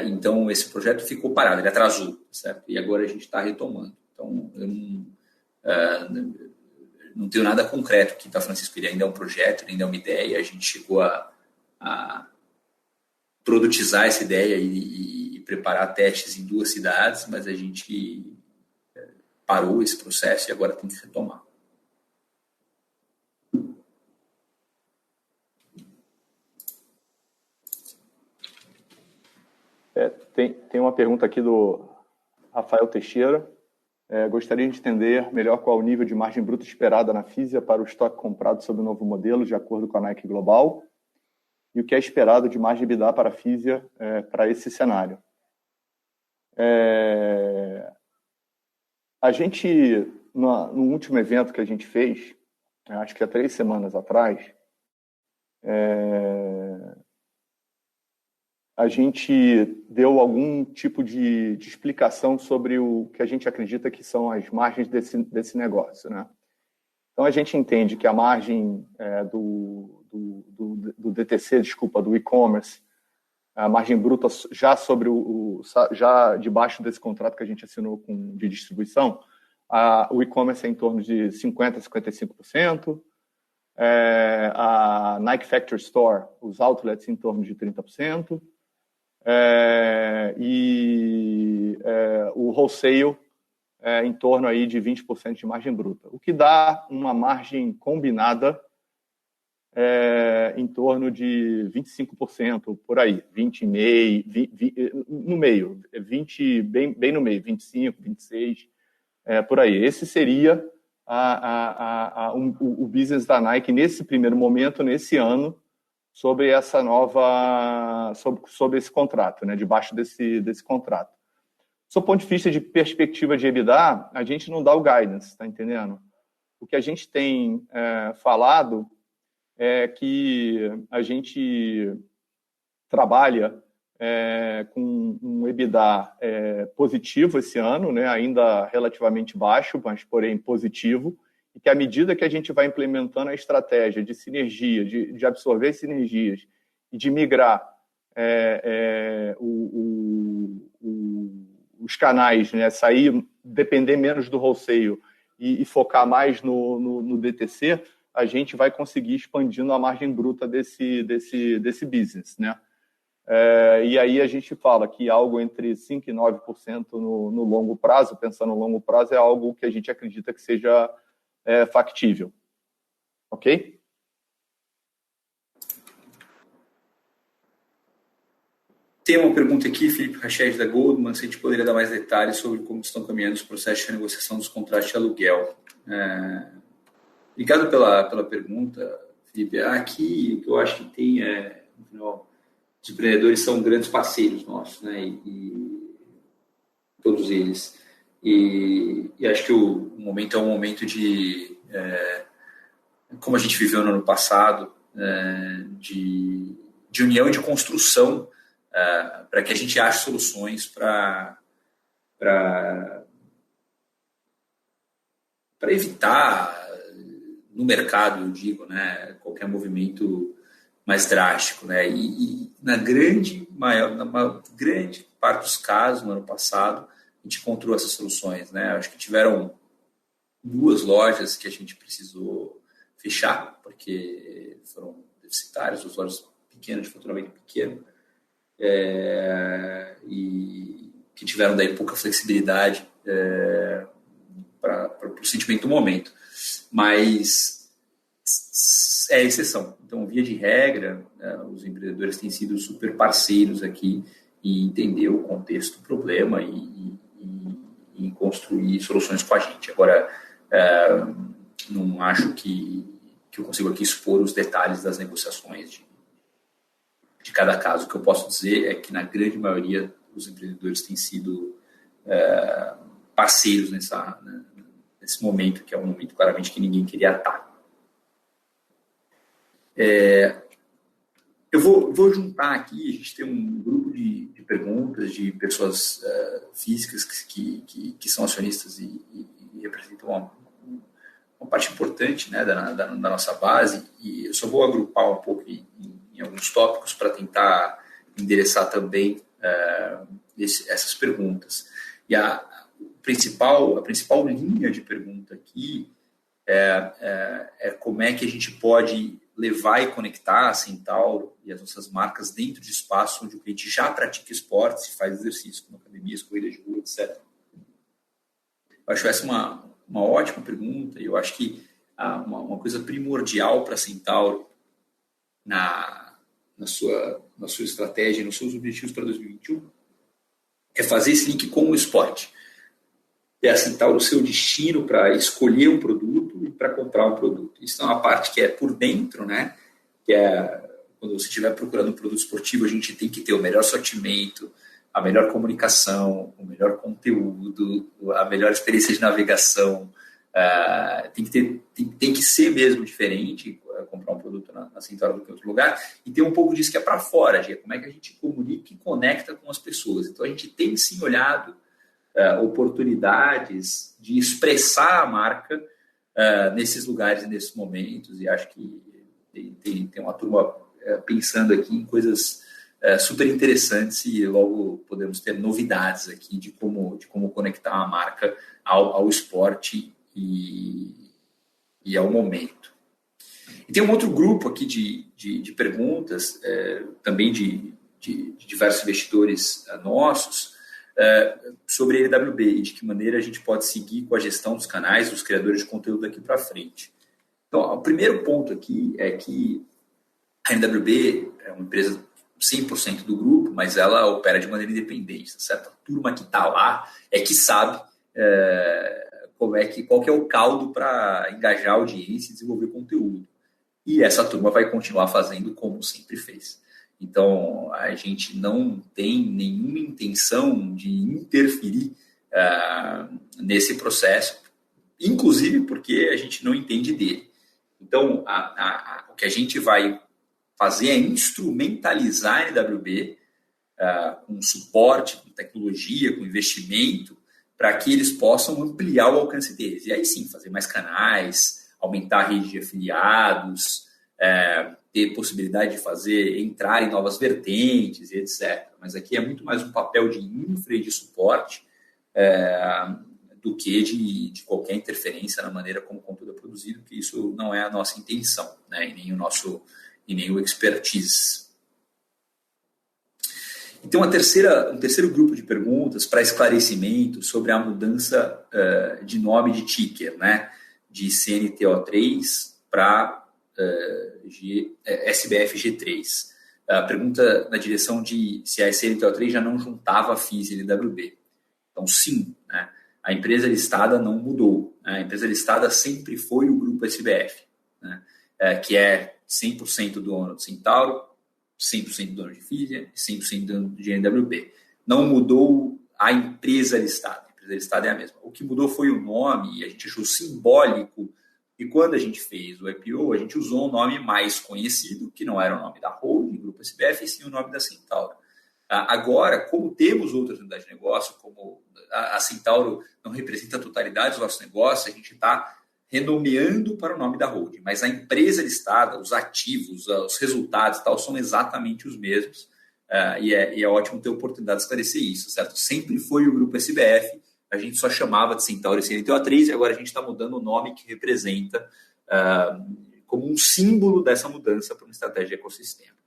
Então, esse projeto ficou parado, ele atrasou, certo? E agora a gente está retomando. Então, eu não tenho nada concreto aqui, tá, Francisco? Ele ainda é um projeto, ele ainda é uma ideia. A gente chegou a produtizar essa ideia e preparar testes em 2 cidades, mas a gente parou esse processo e agora tem que retomar. Tem uma pergunta aqui do Rafael Teixeira. Gostaria de entender melhor qual o nível de margem bruta esperada na Fisia para o estoque comprado sob o novo modelo, de acordo com a Nike Global, e o que é esperado de margem EBITDA para a Fisia para esse cenário. A gente, no último evento que a gente fez, acho que há 3 semanas atrás, a gente deu algum tipo de explicação sobre o que a gente acredita que são as margens desse negócio, né? Então, a gente entende que a margem do DTC, do e-commerce, a margem bruta já sobre já debaixo desse contrato que a gente assinou de distribuição, o e-commerce é em torno de 50% a 55%, a Nike Factory Store, os outlets em torno de 30%, o wholesale em torno aí de 20% de margem bruta, o que dá uma margem combinada em torno de 25%, por aí, 20,5%, no meio, 20, bem no meio, 25%, 26%, por aí. Esse seria o business da Nike nesse primeiro momento, nesse ano, sobre essa nova, sobre esse contrato, né, debaixo desse contrato. Do ponto de vista de perspectiva de EBITDA, a gente não dá o guidance, tá entendendo? O que a gente tem falado é que a gente trabalha com um EBITDA positivo esse ano, né, ainda relativamente baixo, mas porém positivo, e que à medida que a gente vai implementando a estratégia de sinergia, de absorver sinergias e de migrar os canais, né, sair, depender menos do wholesale e focar mais no DTC, a gente vai conseguir expandindo a margem bruta desse business, né? E aí a gente fala que algo entre 5% e 9% no longo prazo, pensando no longo prazo, é algo que a gente acredita que seja factível. Ok? Tem uma pergunta aqui, Felipe Rached, da Goldman, se a gente poderia dar mais detalhes sobre como estão caminhando os processos de negociação dos contratos de aluguel. Obrigado pela pergunta, Felipe. Aqui, o que eu acho que tem no final, os empreendedores são grandes parceiros nossos, né? E todos eles. E acho que o momento é um momento de, como a gente viveu no ano passado, de união e de construção, para que a gente ache soluções para evitar, no mercado, eu digo, né, qualquer movimento mais drástico, né? E na grande parte dos casos, no ano passado, a gente encontrou essas soluções, né? Acho que tiveram 2 lojas que a gente precisou fechar, porque foram deficitárias, 2 lojas pequenas, de faturamento pequeno, e que tiveram daí pouca flexibilidade para o sentimento do momento. Mas é exceção. Então, via de regra, os empreendedores têm sido super parceiros aqui em entender o contexto do problema e construir soluções com a gente. Agora, não acho que eu consigo aqui expor os detalhes das negociações de cada caso. O que eu posso dizer é que, na grande maioria, os empreendedores têm sido parceiros nesse momento, que é um momento claramente que ninguém queria estar. Eu vou juntar aqui, a gente tem um grupo de perguntas de pessoas físicas que são acionistas e representam uma parte importante, né, da nossa base, e eu só vou agrupar um pouco em alguns tópicos para tentar endereçar também essas perguntas. E a principal linha de pergunta aqui é como é que a gente pode levar e conectar a Centauro e as nossas marcas dentro de espaços onde o cliente já pratica esportes e faz exercício, como academias, corridas de rua, etc. Eu acho essa uma ótima pergunta, e eu acho que uma coisa primordial para a Centauro na sua estratégia, nos seus objetivos para 2021, é fazer esse link com o esporte. É a Centauro o seu destino para escolher um produto e para comprar um produto. Isso é uma parte que é por dentro, né? Que é quando você estiver procurando um produto esportivo, a gente tem que ter o melhor sortimento, a melhor comunicação, o melhor conteúdo, a melhor experiência de navegação. Tem que ser mesmo diferente comprar um produto na Centauro do que em outro lugar, e tem um pouco disso que é para fora, de como é que a gente comunica e conecta com as pessoas. Então, a gente tem sim olhado oportunidades de expressar a marca nesses lugares e nesses momentos, e acho que tem uma turma pensando aqui em coisas super interessantes, e logo podemos ter novidades aqui de como conectar a marca ao esporte e ao momento. E tem um outro grupo aqui de perguntas, também de diversos investidores nossos, sobre a NWB e de que maneira a gente pode seguir com a gestão dos canais, dos criadores de conteúdo daqui para frente. Então, o primeiro ponto aqui é que a NWB é uma empresa 100% do grupo, mas ela opera de maneira independente, tá certo? A turma que está lá é que sabe qual que é o caldo para engajar a audiência e desenvolver conteúdo. E essa turma vai continuar fazendo como sempre fez. Então, a gente não tem nenhuma intenção de interferir nesse processo, inclusive porque a gente não entende dele. Então, o que a gente vai fazer é instrumentalizar a NWB com suporte, com tecnologia, com investimento, para que eles possam ampliar o alcance deles. E aí sim, fazer mais canais, aumentar a rede de afiliados, ter possibilidade de entrar em novas vertentes, etc. Mas aqui é muito mais um papel de infra e de suporte do que de qualquer interferência na maneira como o conteúdo é produzido, que isso não é a nossa intenção, né? E nem o expertise. Então, um terceiro grupo de perguntas para esclarecimento sobre a mudança de nome de ticker, né? De CNTO3 para SBF G3. A pergunta na direção de se a CNTO3 já não juntava a FIS e LWB. Então, sim, né? A empresa listada não mudou. Né? A empresa listada sempre foi o grupo SBF, né? Que é 100% dono de Centauro, 100% dono de FIS e 100% dono de NWB. Não mudou a empresa listada. A empresa listada é a mesma. O que mudou foi o nome, e a gente achou simbólico. E quando a gente fez o IPO, a gente usou um nome mais conhecido, que não era o nome da holding, Grupo SBF, e sim o nome da Centauro. Agora, como temos outras unidades de negócio, como a Centauro não representa a totalidade do nosso negócio, a gente está renomeando para o nome da holding. Mas a empresa listada, os ativos, os resultados e tal, são exatamente os mesmos. E é ótimo ter a oportunidade de esclarecer isso, certo? Sempre foi o Grupo SBF, a gente só chamava de Centauro e CNTO3, e agora a gente está mudando o nome que representa como um símbolo dessa mudança para uma estratégia de ecossistema.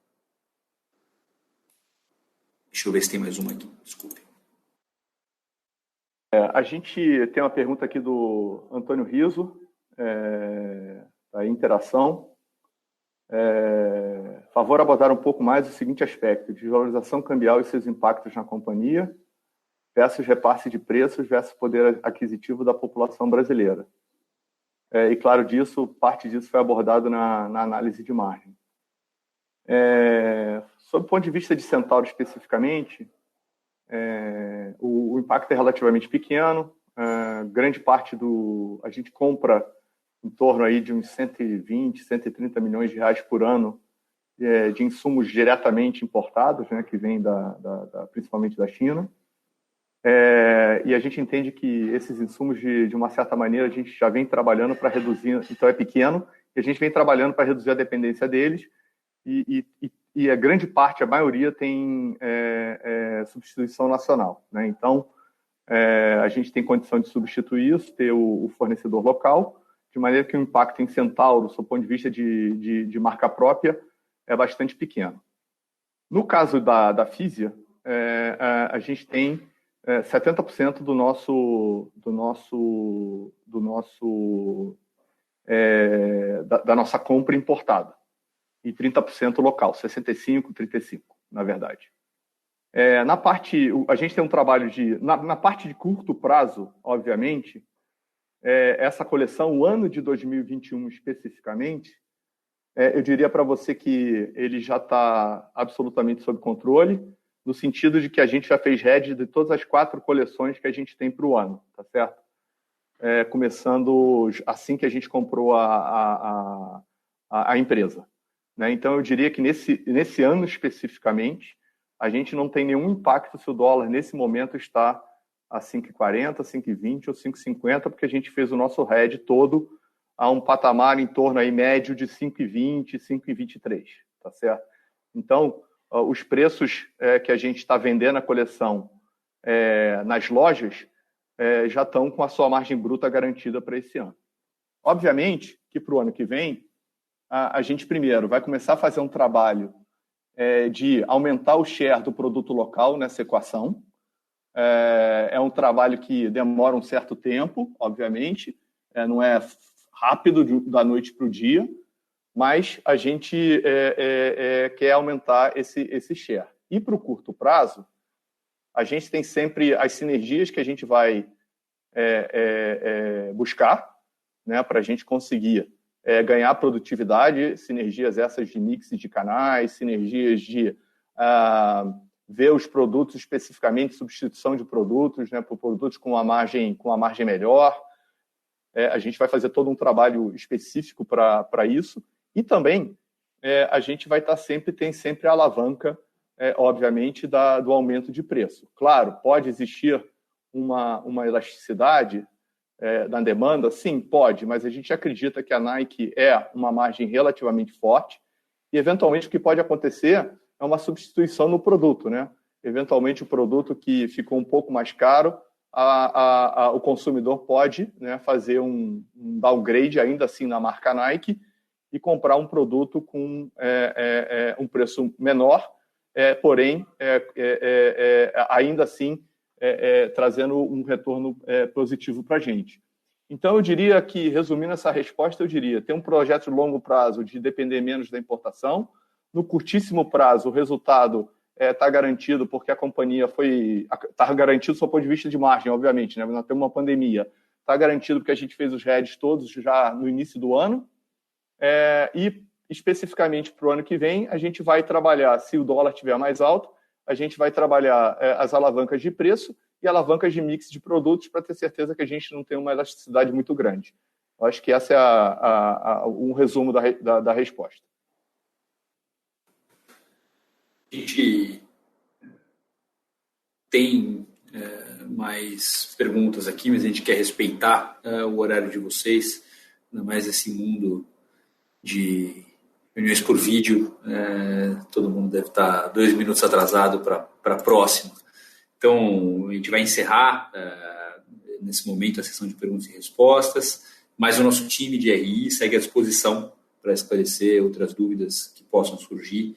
Deixa eu ver se tem mais uma aqui, desculpe. A gente tem uma pergunta aqui do Antônio Riso, da Interação. Favor abordar um pouco mais o seguinte aspecto: desvalorização cambial e seus impactos na companhia versus repasse de preços versus poder aquisitivo da população brasileira. E, claro, parte disso foi abordado na análise de margem. Sob o ponto de vista de Centauro especificamente, o impacto é relativamente pequeno. Grande parte a gente compra em torno aí de uns 120, 130 milhões de reais por ano de insumos diretamente importados, né, que vêm principalmente da China. E a gente entende que esses insumos, de uma certa maneira, a gente já vem trabalhando para reduzir, então é pequeno, e a gente vem trabalhando para reduzir a dependência deles, e a grande parte, a maioria, tem substituição nacional, né? Então, a gente tem condição de substituir isso, ter o fornecedor local, de maneira que o impacto em Centauro, do ponto de vista de marca própria, é bastante pequeno. No caso da Fisia, a gente tem 70% da nossa compra importada e 30% local, 65%, 35%, na verdade. A gente tem um trabalho na parte de curto prazo, obviamente, essa coleção, o ano de 2021 especificamente, eu diria para você que ele já está absolutamente sob controle, no sentido de que a gente já fez hedge de todas as 4 coleções que a gente tem para o ano, tá certo? Começando assim que a gente comprou a empresa, né? Então, eu diria que nesse ano especificamente, a gente não tem nenhum impacto se o dólar, nesse momento, está a 5,40, 5,20 ou 5,50, porque a gente fez o nosso hedge todo a um patamar em torno aí médio de 5,20, 5,23, tá certo? Então, os preços que a gente está vendendo a coleção nas lojas já estão com a sua margem bruta garantida para esse ano. Obviamente que para o ano que vem, a gente primeiro vai começar a fazer um trabalho de aumentar o share do produto local nessa equação. É um trabalho que demora um certo tempo, obviamente, não é rápido da noite para o dia, mas a gente quer aumentar esse share. E para o curto prazo, a gente tem sempre as sinergias que a gente vai buscar, né, para a gente conseguir ganhar produtividade, sinergias essas de mix de canais, sinergias de ver os produtos especificamente, substituição de produtos, né, por produtos com uma margem melhor. A gente vai fazer todo um trabalho específico para isso. E também a gente vai tem sempre a alavanca, obviamente, do aumento de preço. Claro, pode existir uma elasticidade na demanda? Sim, pode, mas a gente acredita que a Nike é uma margem relativamente forte e, eventualmente, o que pode acontecer é uma substituição no produto, né? Eventualmente, o produto que ficou um pouco mais caro, o consumidor pode, né, fazer um downgrade ainda assim na marca Nike e comprar um produto com um preço menor, porém, ainda assim, trazendo um retorno positivo para a gente. Então, eu diria que, resumindo essa resposta, ter um projeto de longo prazo de depender menos da importação. No curtíssimo prazo, o resultado está garantido porque a companhia está garantido do seu ponto de vista de margem, obviamente, né? Nós temos uma pandemia. Está garantido porque a gente fez os hedges todos já no início do ano. E, especificamente para o ano que vem, a gente vai trabalhar, se o dólar estiver mais alto, a gente vai trabalhar as alavancas de preço e alavancas de mix de produtos para ter certeza que a gente não tem uma elasticidade muito grande. Eu acho que essa é um resumo da resposta. A gente tem mais perguntas aqui, mas a gente quer respeitar o horário de vocês, ainda mais esse mundo de reuniões por vídeo. Todo mundo deve estar 2 minutos atrasado para a próxima. Então, a gente vai encerrar nesse momento a sessão de perguntas e respostas, mas o nosso time de RI segue à disposição para esclarecer outras dúvidas que possam surgir.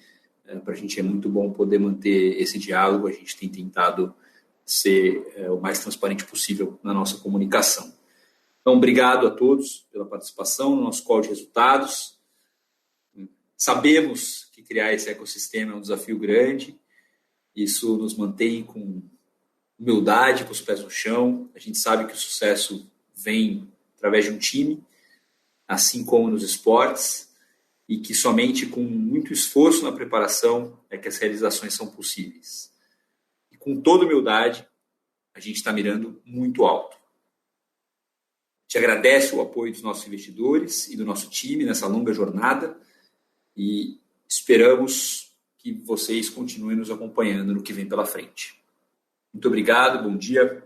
Para a gente é muito bom poder manter esse diálogo. A gente tem tentado ser o mais transparente possível na nossa comunicação. Então, obrigado a todos pela participação no nosso call de resultados. Sabemos que criar esse ecossistema é um desafio grande. Isso nos mantém com humildade, com os pés no chão. A gente sabe que o sucesso vem através de um time, assim como nos esportes, e que somente com muito esforço na preparação é que as realizações são possíveis. E com toda humildade, a gente está mirando muito alto. Te agradeço o apoio dos nossos investidores e do nosso time nessa longa jornada e esperamos que vocês continuem nos acompanhando no que vem pela frente. Muito obrigado, bom dia.